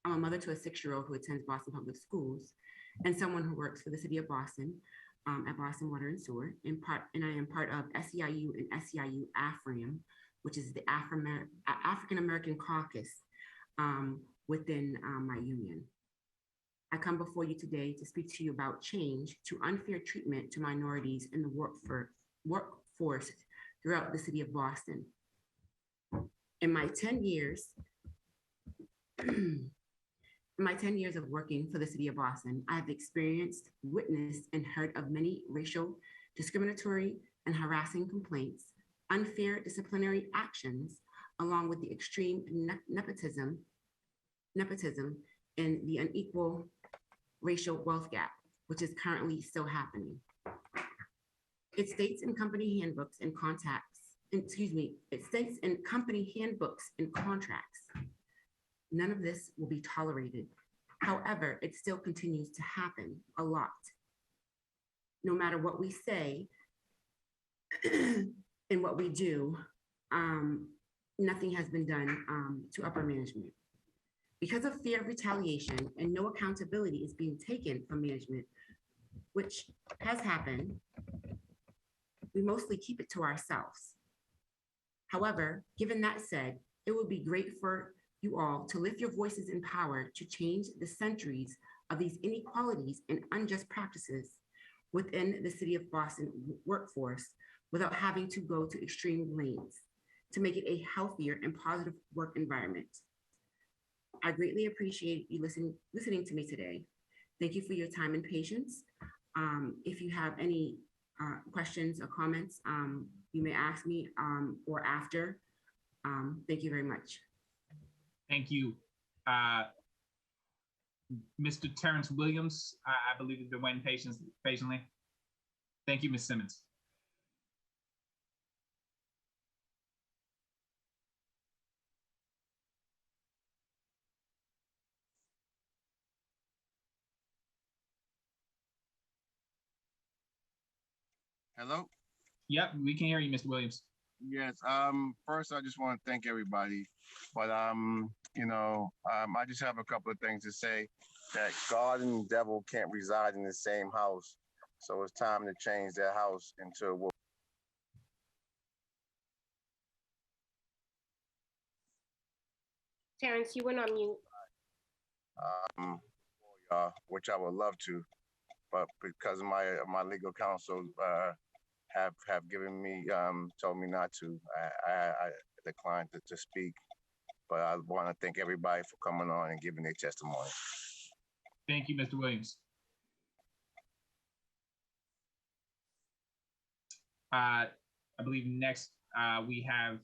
Speaker 17: I'm a mother to a 6-year-old who attends Boston Public Schools and someone who works for the city of Boston at Boston Water and Sewer, and I am part of SEIU and SEIU AFRAM, which is the African American Caucus within my union. I come before you today to speak to you about change to unfair treatment to minorities in the workforce throughout the city of Boston. In my 10 years of working for the city of Boston, I have experienced, witnessed, and heard of many racial, discriminatory, and harassing complaints, unfair disciplinary actions, along with the extreme nepotism nepotism, and the unequal racial wealth gap, which is currently still happening. It states in company handbooks and it states in company handbooks and contracts. None of this will be tolerated. However, it still continues to happen a lot. No matter what we say and what we do, nothing has been done to upper management. Because of fear of retaliation and no accountability is being taken from management, which has happened, we mostly keep it to ourselves. However, given that said, it would be great for you all to lift your voices in power to change the centuries of these inequalities and unjust practices within the City of Boston workforce without having to go to extreme lengths to make it a healthier and positive work environment. I greatly appreciate you listening to me today. Thank you for your time and patience. If you have any questions or comments, you may ask me or after. Thank you very much.
Speaker 1: Thank you. Mr. Terrence Williams, I believe you've been waiting patiently. Thank you, Ms. Simmons.
Speaker 18: Hello?
Speaker 1: Yep, we can hear you, Mr. Williams.
Speaker 18: Yes. First, I just want to thank everybody. But, I just have a couple of things to say that God and the devil can't reside in the same house. So it's time to change that house into a world.
Speaker 2: Terrence, you went on mute.
Speaker 18: Which I would love to, but because my legal counsel have given me told me not to, I declined to speak. But I want to thank everybody for coming on and giving their testimony.
Speaker 1: Thank you, Mr. Williams. I believe next we have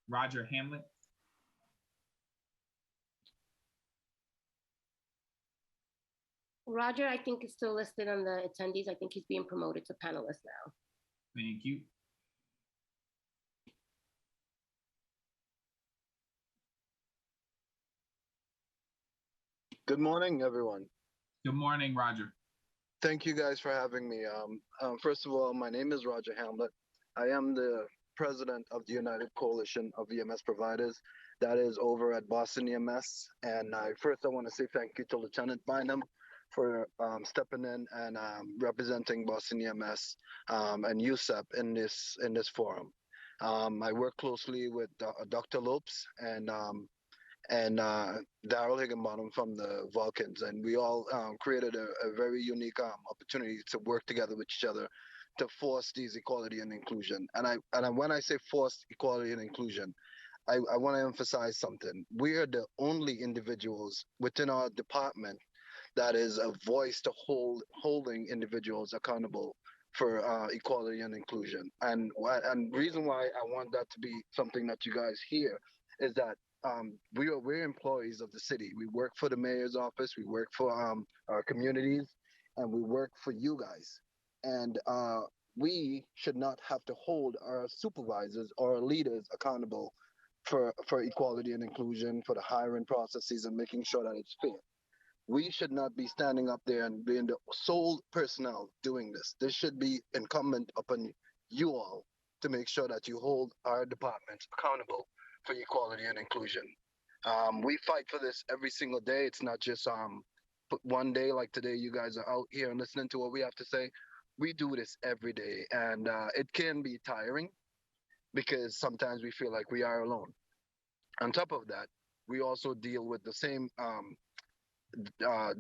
Speaker 1: Roger Hamlet.
Speaker 2: Roger, I think is still listed on the attendees. I think he's being promoted to panelist now.
Speaker 1: Thank you.
Speaker 19: Good morning, everyone.
Speaker 1: Good morning, Roger.
Speaker 19: Thank you guys for having me. First of all, my name is Roger Hamlet. I am the president of the United Coalition of EMS Providers. That is over at Boston EMS. And first I want to say thank you to Lieutenant Bynum for stepping in and representing Boston EMS and USEP in this forum. I work closely with Dr. Lopes and Daryl Higginbottom from the Vulcans, and we all created a very unique opportunity to work together with each other to force these equality and inclusion. And when I say forced equality and inclusion, I want to emphasize something. We are the only individuals within our department that is a voice to holding individuals accountable for equality and inclusion. And reason why I want that to be something that you guys hear is that we're employees of the city. We work for the mayor's office. We work for our communities, and we work for you guys. And we should not have to hold our supervisors or our leaders accountable for equality and inclusion, for the hiring processes and making sure that it's fair. We should not be standing up there and being the sole personnel doing this. This should be incumbent upon you all to make sure that you hold our departments accountable for equality and inclusion. We fight for this every single day. It's not just one day like today you guys are out here and listening to what we have to say. We do this every day, and it can be tiring because sometimes we feel like we are alone. On top of that, we also deal with the same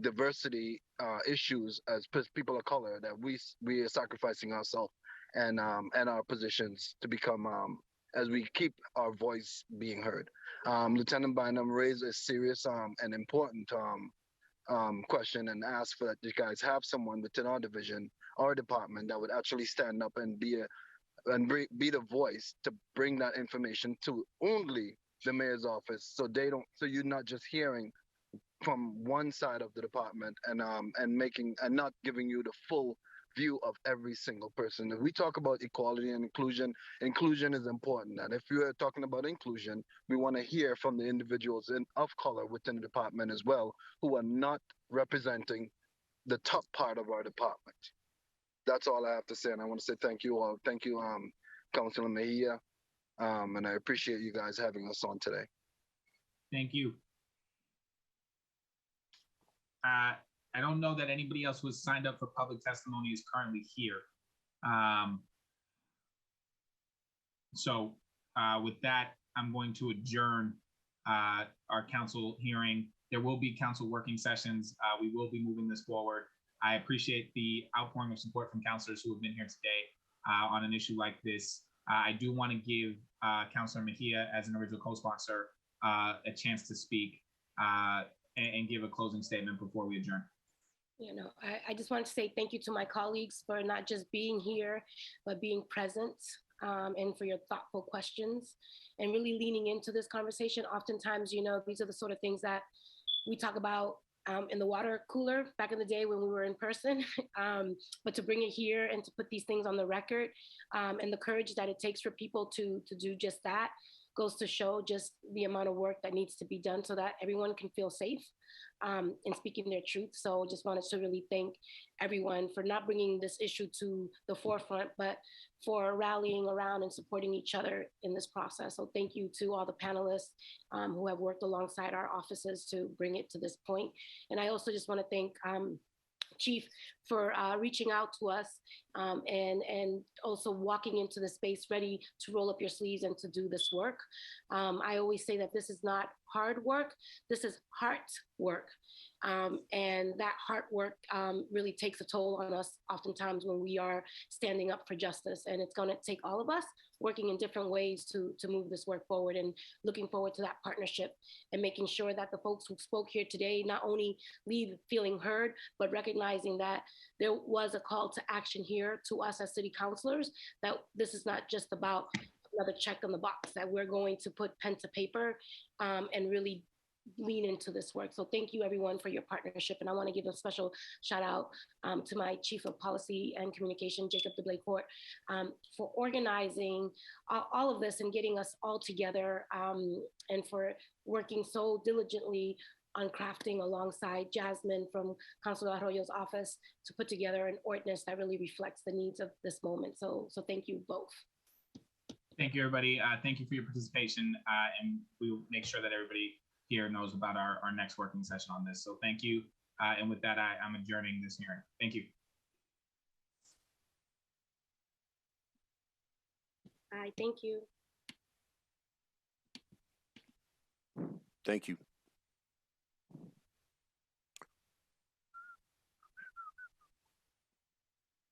Speaker 19: diversity issues as people of color that we are sacrificing ourselves and our positions to become as we keep our voice being heard. Lieutenant Bynum raised a serious and important question and asked for that you guys have someone within our division, our department, that would actually stand up and be the voice to bring that information to only the mayor's office, so you're not just hearing from one side of the department and making and not giving you the full view of every single person. If we talk about equality and inclusion, inclusion is important. And if you are talking about inclusion, we want to hear from the individuals of color within the department as well, who are not representing the top part of our department. That's all I have to say. And I want to say thank you all. Thank you, Councilor Mejia. And I appreciate you guys having us on today.
Speaker 1: Thank you. I don't know that anybody else who has signed up for public testimony is currently here. So with that, I'm going to adjourn our council hearing. There will be council working sessions. We will be moving this forward. I appreciate the outpouring of support from councilors who have been here today on an issue like this. I do want to give Councilor Mejia, as an original co-sponsor, a chance to speak and give a closing statement before we adjourn.
Speaker 2: You know, I just want to say thank you to my colleagues for not just being here, but being present, and for your thoughtful questions and really leaning into this conversation. Oftentimes, you know, these are the sort of things that we talk about in the water cooler back in the day when we were in person, but to bring it here and to put these things on the record, and the courage that it takes for people to do just that goes to show just the amount of work that needs to be done so that everyone can feel safe in speaking their truth. So just wanted to really thank everyone for not bringing this issue to the forefront, but for rallying around and supporting each other in this process. So thank you to all the panelists who have worked alongside our offices to bring it to this point. And I also just want to thank Chief for reaching out to us and also walking into the space ready to roll up your sleeves and to do this work. I always say that this is not hard work, this is heart work. And that hard work really takes a toll on us oftentimes when we are standing up for justice. And it's going to take all of us working in different ways to move this work forward, and looking forward to that partnership and making sure that the folks who spoke here today not only leave feeling heard, but recognizing that there was a call to action here to us as city councilors, that this is not just about another check on the box, that we're going to put pen to paper and really lean into this work. So thank you everyone for your partnership. And I want to give a special shout out to my Chief of Policy and Communication, Jacob DeBlaycourt, for organizing all of this and getting us all together, and for working so diligently on crafting alongside Jasmine from Councilor Arroyo's office to put together an ordinance that really reflects the needs of this moment. So thank you both.
Speaker 1: Thank you, everybody. Thank you for your participation, and we will make sure that everybody here knows about our next working session on this. So thank you. And with that, I'm adjourning this hearing. Thank you.
Speaker 2: Bye, thank you.
Speaker 15: Thank you.